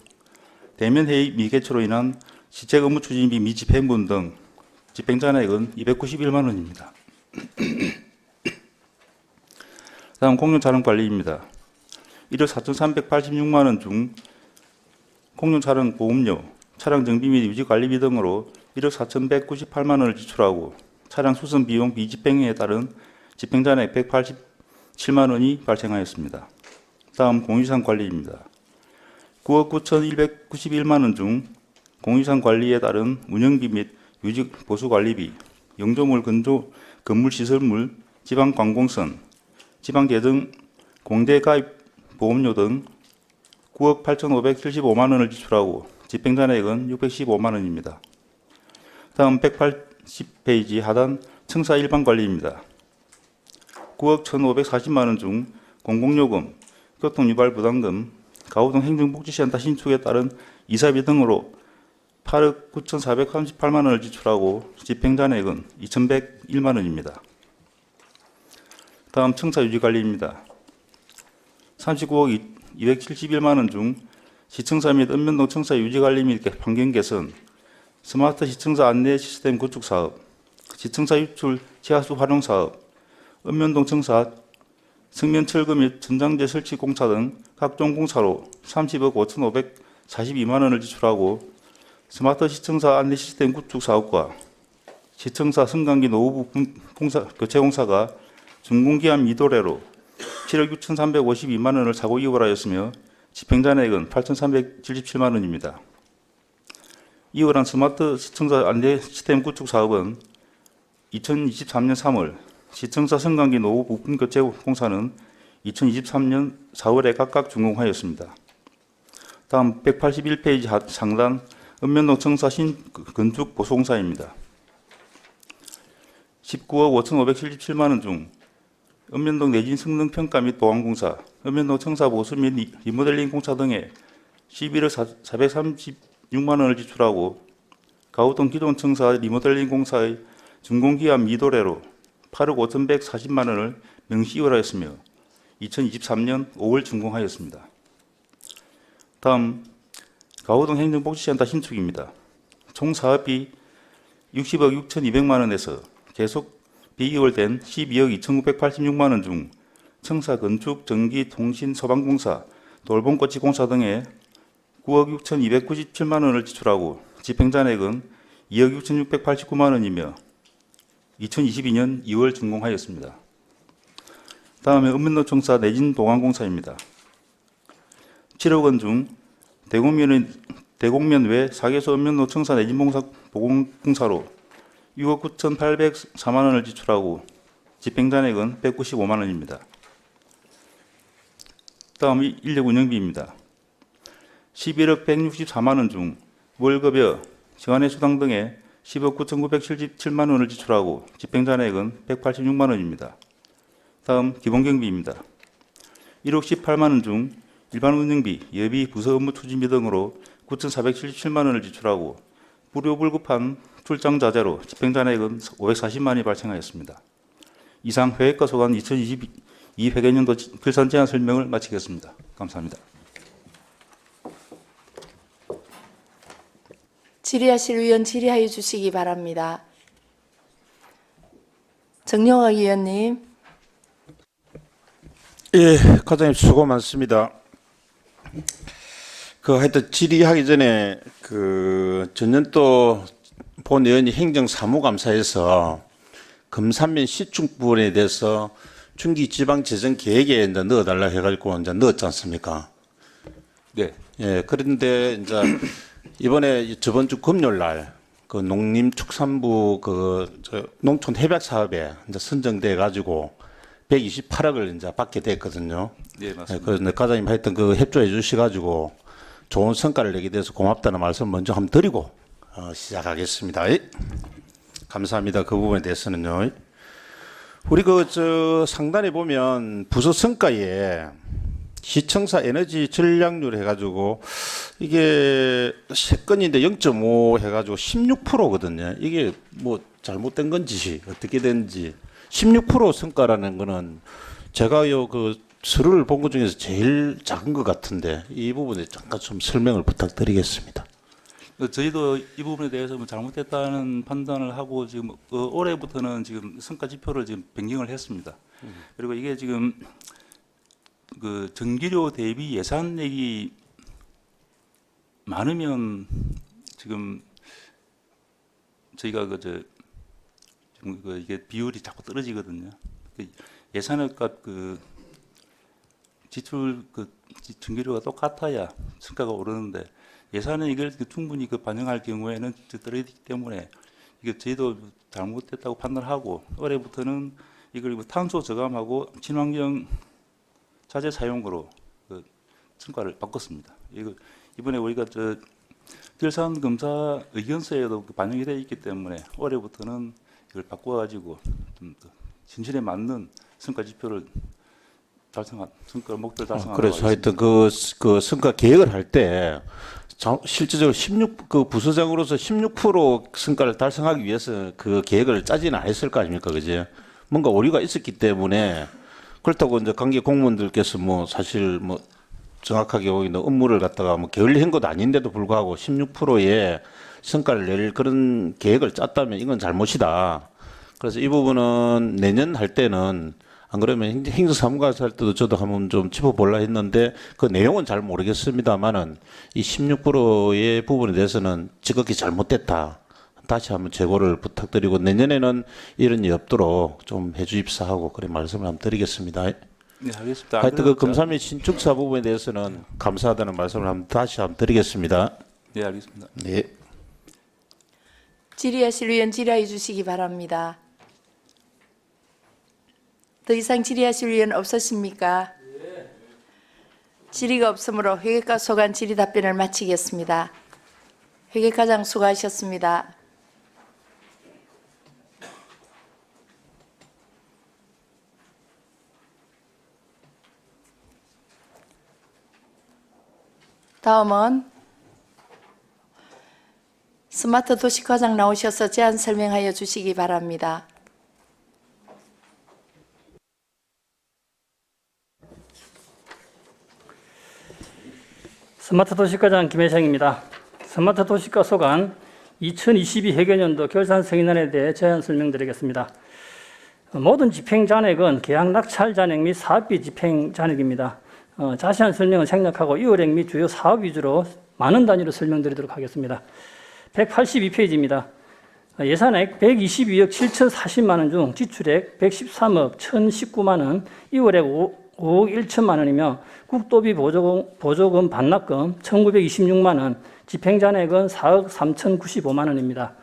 대면회의 미개최로 인한 시책 업무 추진비 미집행분 등 집행잔액은 291만 원입니다. 다음 공용차량관리입니다. 1억 4,386만 원 중 공용차량 보험료, 차량 정비 및 유지관리비 등으로 1억 4,198만 원을 지출하고 차량 수선 비용 비집행에 따른 집행잔액 187만 원이 발생하였습니다. 다음 공유상 관리입니다. 9억 9,191만 원 중 공유상 관리에 따른 운영비 및 유지 보수관리비, 영조물, 건물 시설물, 지방관공선, 지방재정 공대가입 보험료 등 9억 8,575만 원을 지출하고 집행잔액은 615만 원입니다. 다음 180페이지 하단 청사 일반관리입니다. 9억 1,540만 원 중 공공요금, 교통유발부담금, 가우동 행정복지센터 신축에 따른 이사비 등으로 8억 9,438만 원을 지출하고 집행잔액은 2,101만 원입니다. 다음 청사 유지관리입니다. 39억 271만 원 중 시청사 및 읍면동 청사 유지관리 및 환경 개선, 스마트 시청사 안내 시스템 구축 사업, 시청사 유출 지하수 활용 사업, 읍면동 청사 승면 철거 및 천장제 설치 공사 등 각종 공사로 30억 5,542만 원을 지출하고 스마트 시청사 안내 시스템 구축 사업과 시청사 승강기 노후 부품 교체 공사가 준공기한 미도래로 7억 6,352만 원을 사고 이월하였으며 집행잔액은 8,377만 원입니다. 이월한 스마트 시청사 안내 시스템 구축 사업은 2023년 3월, 시청사 승강기 노후 부품 교체 공사는 2023년 4월에 각각 준공하였습니다. 다음 181페이지 상단 읍면동 청사 신건축 보수공사입니다. 19억 5,577만 원 중 읍면동 내진 성능 평가 및 보완공사, 읍면동 청사 보수 및 리모델링 공사 등에 11억 436만 원을 지출하고 가우동 기존 청사 리모델링 공사의 준공기한 미도래로 8억 5,140만 원을 명시 이월하였으며 2023년 5월 준공하였습니다. 다음 가우동 행정복지센터 신축입니다. 총 사업비 60억 6,200만 원에서 계속 비이월된 12억 2,986만 원 중 청사 건축, 전기, 통신, 소방공사, 돌봄꼬치 공사 등에 9억 6,297만 원을 지출하고 집행잔액은 2억 6,689만 원이며 2022년 2월 준공하였습니다. 다음에 읍면노청사 내진동안공사입니다. 7억 원 중 대곡면 외 4개소 읍면노청사 내진보공사로 6억 9,804만 원을 지출하고 집행잔액은 195만 원입니다. 다음이 인력 운영비입니다. 11억 164만 원 중 월급여, 시간의 수당 등에 10억 9,977만 원을 지출하고 집행잔액은 186만 원입니다. 다음 기본경비입니다. 1억 18만 원 중 일반 운영비, 예비, 부서 업무 추진비 등으로 9,477만 원을 지출하고 불효불급한 출장 자재로 집행잔액은 540만 원이 발생하였습니다. 이상 회계과 소관 2022 회계연도 결산 제안 설명을 마치겠습니다. 감사합니다. 질의하실 의원 질의하여 주시기 바랍니다. 정영학 의원님. 예, 과장님 수고 많습니다. 하여튼 질의하기 전에 전년도 본 의원이 행정사무감사에서 금산면 시축 부분에 대해서 중기지방재정계획에 이제 넣어달라 해가지고 이제 넣었지 않습니까? 네. 예, 그런데 이제 이번에 저번 주 금요일 날 농림축산부 농촌 협약 사업에 이제 선정돼 가지고 128억을 이제 받게 됐거든요. 네, 맞습니다. 그래서 과장님 하여튼 협조해 주셔가지고 좋은 성과를 내게 돼서 고맙다는 말씀 먼저 한번 드리고 시작하겠습니다. 감사합니다. 그 부분에 대해서는요. 우리 상단에 보면 부서 성과에 시청사 에너지 전략률 해가지고 이게 세 건인데 0.5 해가지고 16%거든요. 이게 뭐 잘못된 건지 어떻게 된지 16% 성과라는 거는 제가 서류를 본 것 중에서 제일 작은 것 같은데 이 부분에 잠깐 좀 설명을 부탁드리겠습니다. 저희도 이 부분에 대해서 잘못됐다는 판단을 하고 지금 올해부터는 지금 성과 지표를 지금 변경을 했습니다. 그리고 이게 지금 전기료 대비 예산액이 많으면 지금 저희가 이게 비율이 자꾸 떨어지거든요. 예산액과 지출 전기료가 똑같아야 성과가 오르는데 예산은 이걸 충분히 반영할 경우에는 떨어지기 때문에 이게 저희도 잘못됐다고 판단하고 올해부터는 이걸 탄소 저감하고 친환경 자재 사용으로 성과를 바꿨습니다. 이번에 우리가 결산 검사 의견서에도 반영이 되어 있기 때문에 올해부터는 이걸 바꿔가지고 좀 더 진실에 맞는 성과 지표를 성과 목표를 달성하도록 그래서 하여튼 성과 계획을 할 때 실질적으로 부서장으로서 16% 성과를 달성하기 위해서 그 계획을 짜지는 않았을 거 아닙니까, 그죠? 뭔가 오류가 있었기 때문에 그렇다고 이제 관계 공무원들께서 사실 정확하게 업무를 갖다가 게을리한 것도 아닌데도 불구하고 16%의 성과를 낼 그런 계획을 짰다면 이건 잘못이다. 그래서 이 부분은 내년 할 때는 안 그러면 행정사무관사 할 때도 저도 한번 좀 짚어보려 했는데 그 내용은 잘 모르겠습니다만은 이 16%의 부분에 대해서는 지극히 잘못됐다. 다시 한번 재고를 부탁드리고 내년에는 이런 일이 없도록 좀 해주십사 하고 그런 말씀을 한번 드리겠습니다. 네, 알겠습니다. 하여튼 금산면 신축사 부분에 대해서는 감사하다는 말씀을 다시 한번 드리겠습니다. 네, 알겠습니다. 네. 질의하실 의원 질의해 주시기 바랍니다. 더 이상 질의하실 의원 없으십니까? 질의가 없으므로 회계과 소관 질의 답변을 마치겠습니다. 회계과장 수고하셨습니다. 다음은 스마트 도시과장 나오셔서 제안 설명하여 주시기 바랍니다. 스마트 도시과장 김혜성입니다. 스마트 도시과 소관 2022 회계연도 결산 승인안에 대해 제안 설명드리겠습니다. 모든 집행 잔액은 계약 낙찰 잔액 및 사업비 집행 잔액입니다. 자세한 설명은 생략하고 이월액 및 주요 사업 위주로 많은 단위로 설명드리도록 하겠습니다. 182페이지입니다. 예산액 122억 7,040만 원 중 지출액 113억 1,019만 원, 이월액 5억 1천만 원이며 국도비 보조금 반납금 1,926만 원, 집행잔액은 4억 3,095만 원입니다.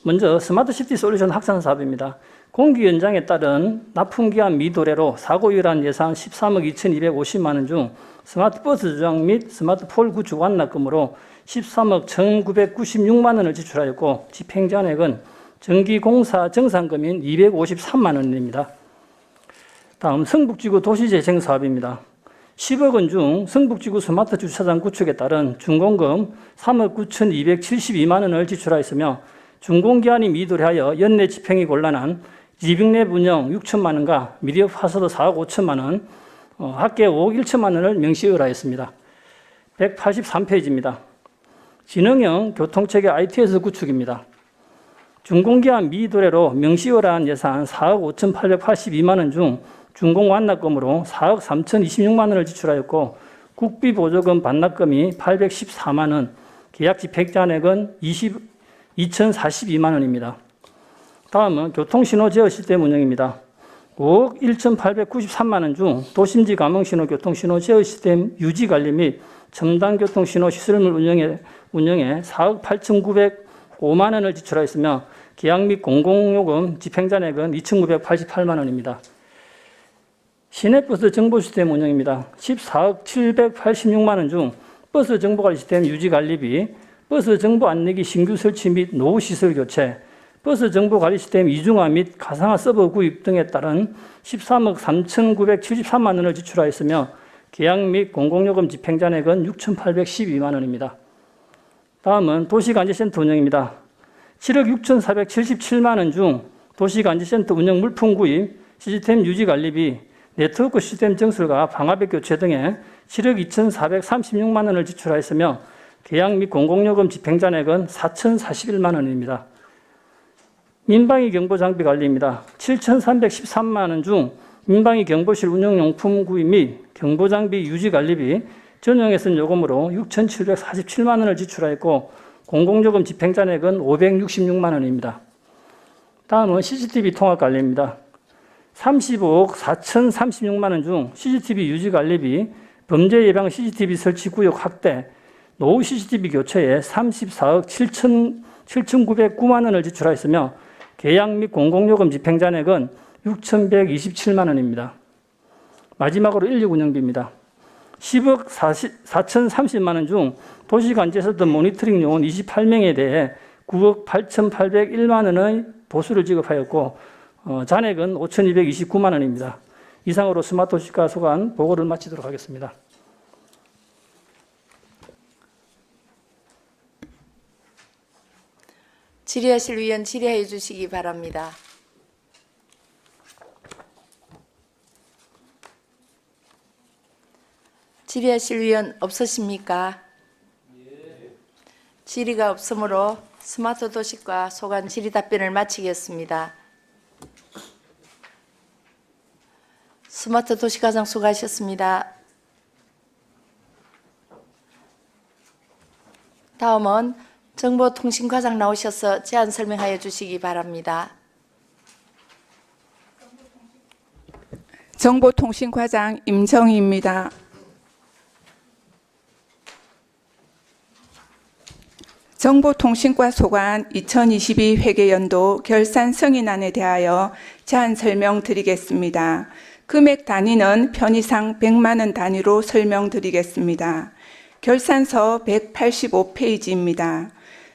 먼저 스마트시티 솔루션 확산 사업입니다. 공기 연장에 따른 납품기한 미도래로 사고 유일한 예산 13억 2,250만 원 중 스마트버스 조장 및 스마트폴 구축 완납금으로 13억 1,996만 원을 지출하였고 집행잔액은 전기공사 정산금인 253만 원입니다. 다음 성북지구 도시재생 사업입니다. 10억 원 중 성북지구 스마트 주차장 구축에 따른 준공금 3억 9,272만 원을 지출하였으며 준공기한이 미도래하여 연내 집행이 곤란한 지빙랩 운영 6천만 원과 미디어 파서도 4억 5천만 원, 합계 5억 1천만 원을 명시하였습니다. 183페이지입니다. 진흥형 교통체계 ITS 구축입니다. 준공기한 미도래로 명시효란 예산 4억 5,882만 원 중 준공 완납금으로 4억 3,026만 원을 지출하였고 국비 보조금 반납금이 814만 원, 계약 집행잔액은 2,042만 원입니다. 다음은 교통신호 제어 시스템 운영입니다. 5억 1,893만 원 중 도심지 감흥신호 교통신호 제어 시스템 유지 관리 및 첨단 교통신호 시설물 운영에 4억 8,905만 원을 지출하였으며 계약 및 공공요금 집행잔액은 2,988만 원입니다. 시내버스 정보시스템 운영입니다. 14억 786만 원 중 버스 정보관리 시스템 유지관리비, 버스 정보 안내기 신규 설치 및 노후 시설 교체, 버스 정보관리 시스템 이중화 및 가상화 서버 구입 등에 따른 13억 3,973만 원을 지출하였으며 계약 및 공공요금 집행잔액은 6,812만 원입니다. 다음은 도시간지센터 운영입니다. 7억 6,477만 원 중 도시간지센터 운영 물품 구입, 시스템 유지관리비, 네트워크 시스템 정설과 방화벽 교체 등에 7억 2,436만 원을 지출하였으며 계약 및 공공요금 집행잔액은 4,041만 원입니다. 민방위 경보장비 관리입니다. 7,313만 원 중 민방위 경보실 운영용품 구입 및 경보장비 유지관리비, 전용에 쓴 요금으로 6,747만 원을 지출하였고 공공요금 집행잔액은 566만 원입니다. 다음은 CCTV 통합관리입니다. 35억 4,036만 원 중 CCTV 유지관리비, 범죄 예방 CCTV 설치 구역 확대, 노후 CCTV 교체에 34억 7,909만 원을 지출하였으며 계약 및 공공요금 집행잔액은 6,127만 원입니다. 마지막으로 인력 운영비입니다. 10억 4,030만 원 중 도시간지에서도 모니터링 요원 28명에 대해 9억 8,801만 원의 보수를 지급하였고 잔액은 5,229만 원입니다. 이상으로 스마트 도시가 소관 보고를 마치도록 하겠습니다. 질의하실 위원 질의해 주시기 바랍니다. 질의하실 위원 없으십니까? 질의가 없으므로 스마트 도시과 소관 질의 답변을 마치겠습니다. 스마트 도시과장 수고하셨습니다. 다음은 정보통신과장 나오셔서 제안 설명하여 주시기 바랍니다. 정보통신과장 임정희입니다. 정보통신과 소관 2022 회계연도 결산 승인안에 대하여 제안 설명드리겠습니다. 금액 단위는 편의상 100만 원 단위로 설명드리겠습니다. 결산서 185페이지입니다.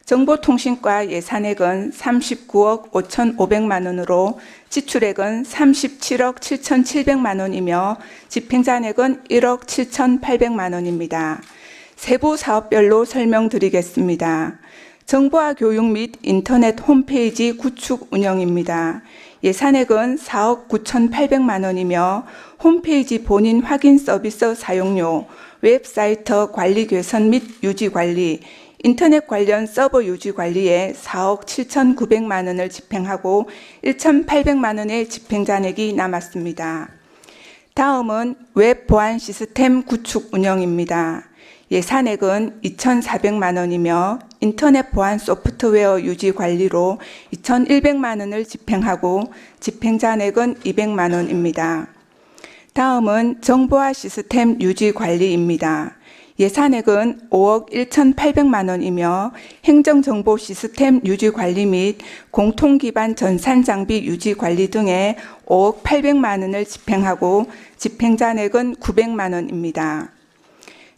정보통신과 예산액은 39억 5,500만 원으로 지출액은 37억 7,700만 원이며 집행잔액은 1억 7,800만 원입니다. 세부 사업별로 설명드리겠습니다. 정보화 교육 및 인터넷 홈페이지 구축 운영입니다. 예산액은 4억 9,800만 원이며 홈페이지 본인 확인 서비스 사용료, 웹사이트 관리 개선 및 유지 관리, 인터넷 관련 서버 유지 관리에 4억 7,900만 원을 집행하고 1,800만 원의 집행잔액이 남았습니다. 다음은 웹 보안 시스템 구축 운영입니다. 예산액은 2,400만 원이며 인터넷 보안 소프트웨어 유지 관리로 2,100만 원을 집행하고 집행 잔액은 200만 원입니다. 다음은 정보화 시스템 유지 관리입니다. 예산액은 5억 1,800만 원이며 행정정보 시스템 유지 관리 및 공통기반 전산 장비 유지 관리 등에 5억 800만 원을 집행하고 집행 잔액은 900만 원입니다.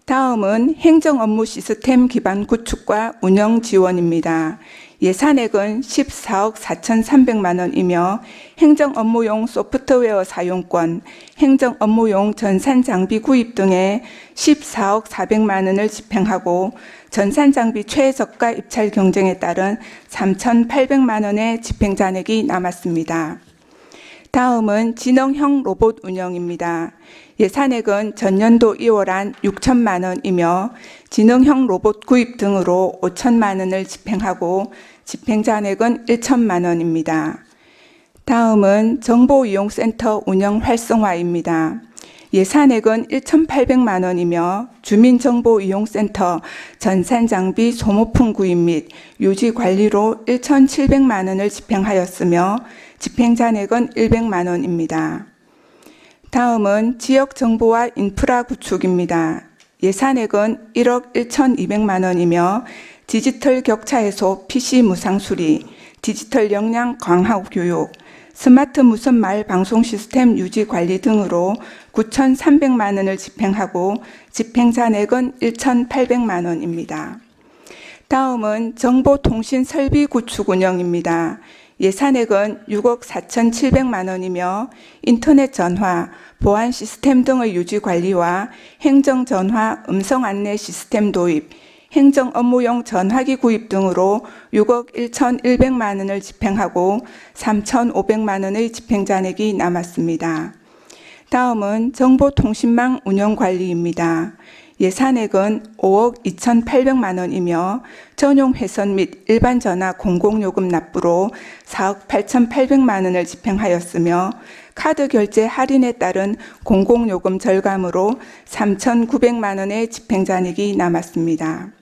다음은 행정업무 시스템 기반 구축과 운영 지원입니다. 예산액은 14억 4,300만 원이며 행정업무용 소프트웨어 사용권, 행정업무용 전산장비 구입 등에 14억 400만 원을 집행하고 전산장비 최저가 입찰 경쟁에 따른 3,800만 원의 집행 잔액이 남았습니다. 다음은 지능형 로봇 운영입니다. 예산액은 전년도 2월한 6천만 원이며 지능형 로봇 구입 등으로 5천만 원을 집행하고 집행 잔액은 1천만 원입니다. 다음은 정보이용센터 운영 활성화입니다. 예산액은 1,800만 원이며 주민정보이용센터 전산장비 소모품 구입 및 유지 관리로 1,700만 원을 집행하였으며 집행 잔액은 100만 원입니다. 다음은 지역정보와 인프라 구축입니다. 예산액은 1억 1,200만 원이며 디지털 격차 해소 PC 무상 수리, 디지털 역량 강화 교육, 스마트 무선 말 방송 시스템 유지 관리 등으로 9,300만 원을 집행하고 집행 잔액은 1,800만 원입니다. 다음은 정보통신 설비 구축 운영입니다. 예산액은 6억 4,700만 원이며 인터넷 전화, 보안 시스템 등의 유지 관리와 행정 전화 음성 안내 시스템 도입, 행정 업무용 전화기 구입 등으로 6억 1,100만 원을 집행하고 3,500만 원의 집행 잔액이 남았습니다. 다음은 정보통신망 운영 관리입니다. 예산액은 5억 2,800만 원이며 전용 회선 및 일반 전화 공공요금 납부로 4억 8,800만 원을 집행하였으며 카드 결제 할인에 따른 공공요금 절감으로 3,900만 원의 집행 잔액이 남았습니다.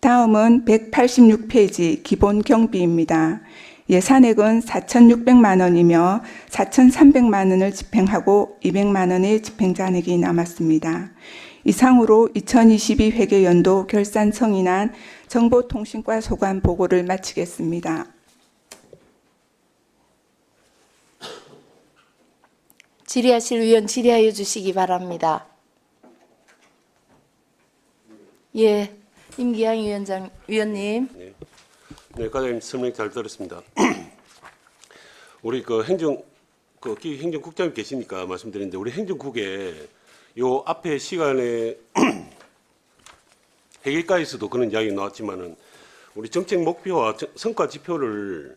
다음은 186페이지 기본 경비입니다. 예산액은 4,600만 원이며 4,300만 원을 집행하고 200만 원의 집행 잔액이 남았습니다. 이상으로 2022 회계연도 결산 성인한 정보통신과 소관 보고를 마치겠습니다. 질의하실 위원 질의하여 주시기 바랍니다. 예, 임기양 위원님. 네, 과장님 설명 잘 들었습니다. 우리 행정국장님 계시니까 말씀드리는데 우리 행정국에 요 앞에 시간에 회계과에서도 그런 이야기 나왔지만은 우리 정책 목표와 성과 지표를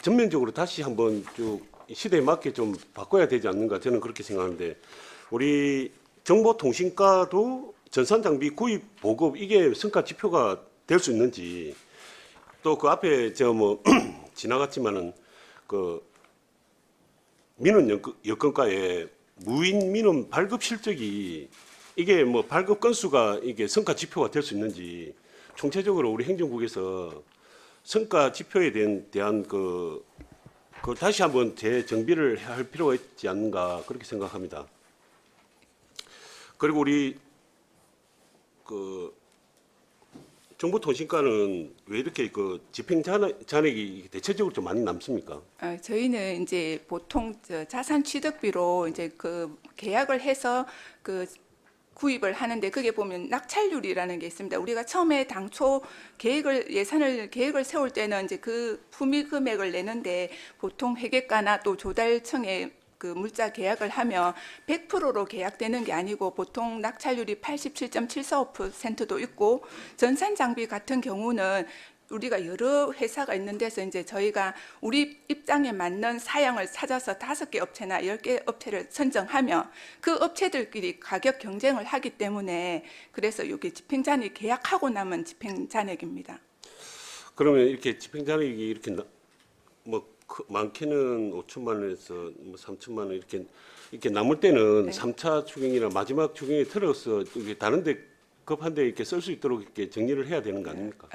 전면적으로 다시 한번 쭉 시대에 맞게 좀 바꿔야 되지 않는가 저는 그렇게 생각하는데 우리 정보통신과도 전산장비 구입 보급 이게 성과 지표가 될 수 있는지 또 그 앞에 지나갔지만은 그 민원 여건과에 무인 민원 발급 실적이 이게 발급 건수가 이게 성과 지표가 될 수 있는지 총체적으로 우리 행정국에서 성과 지표에 대한 그걸 다시 한번 재정비를 할 필요가 있지 않는가 그렇게 생각합니다. 그리고 우리 정보통신과는 왜 이렇게 집행 잔액이 대체적으로 좀 많이 남습니까? 저희는 이제 보통 자산 취득비로 이제 계약을 해서 구입을 하는데 그게 보면 낙찰률이라는 게 있습니다. 우리가 처음에 당초 계획을 세울 때는 이제 그 품위 금액을 내는데 보통 회계과나 또 조달청에 물자 계약을 하면 100%로 계약되는 게 아니고 보통 낙찰률이 87.745%도 있고 전산 장비 같은 경우는 우리가 여러 회사가 있는 데서 이제 저희가 우리 입장에 맞는 사양을 찾아서 5개 업체나 10개 업체를 선정하면 그 업체들끼리 가격 경쟁을 하기 때문에 그래서 이게 집행잔액 계약하고 남은 집행잔액입니다. 그러면 이렇게 집행잔액이 이렇게 많게는 5천만 원에서 3천만 원 이렇게 남을 때는 네. 3차 추경이나 마지막 추경에 틀어서 다른데 급한데 이렇게 쓸 수 있도록 이렇게 정리를 해야 되는 거 아닙니까?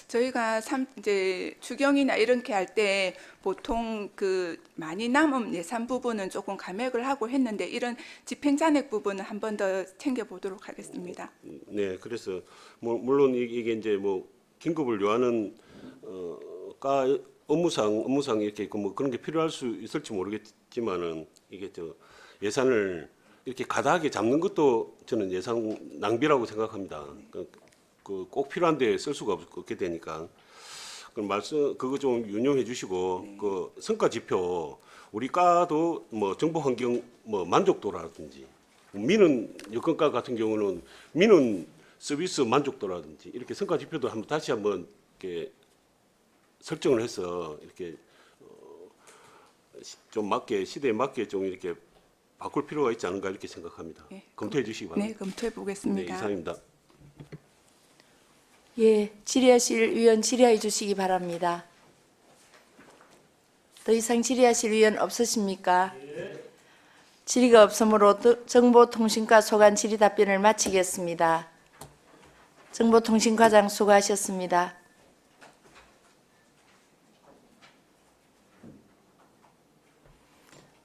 저희가 이제 추경이나 이렇게 할 때 보통 그 많이 남은 예산 부분은 조금 감액을 하고 했는데 이런 집행 잔액 부분은 한 번 더 챙겨 보도록 하겠습니다. 네, 그래서 뭐 물론 이게 이제 뭐 긴급을 요하는 업무상 이렇게 있고 뭐 그런 게 필요할 수 있을지 모르겠지만은 이게 예산을 이렇게 가다하게 잡는 것도 저는 예산 낭비라고 생각합니다. 꼭 필요한데 쓸 수가 없게 되니까. 그럼 그거 좀 윤용해 주시고 그 성과 지표 우리 과도 뭐 정보 환경 뭐 만족도라든지 민원 여건과 같은 경우는 민원 서비스 만족도라든지 이렇게 성과 지표도 다시 한번 이렇게 설정을 해서 이렇게 좀 시대에 맞게 좀 이렇게 바꿀 필요가 있지 않은가 이렇게 생각합니다. 검토해 주시기 바랍니다. 네, 검토해 보겠습니다. 네, 이상입니다. 예, 질의하실 위원 질의해 주시기 바랍니다. 더 이상 질의하실 위원 없으십니까? 질의가 없으므로 정보통신과 소관 질의 답변을 마치겠습니다. 정보통신과장 수고하셨습니다.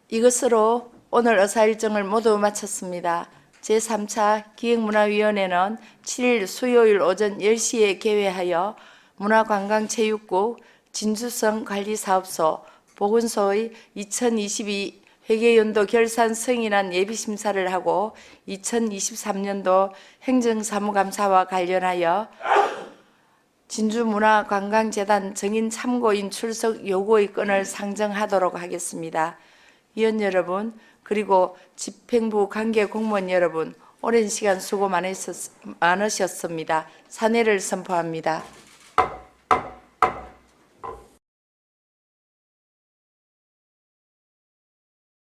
이것으로 오늘 의사 일정을 모두 마쳤습니다. 제3차 기획문화위원회는 7일 수요일 오전 10시에 개회하여 문화관광체육국 진주성 관리사업소 보건소의 2022 회계연도 결산 승인안 예비심사를 하고 2023년도 행정사무감사와 관련하여 진주문화관광재단 정인 참고인 출석 요구의 건을 상정하도록 하겠습니다. 위원 여러분, 그리고 집행부 관계 공무원 여러분, 오랜 시간 수고 많으셨습니다. 사내를 선포합니다.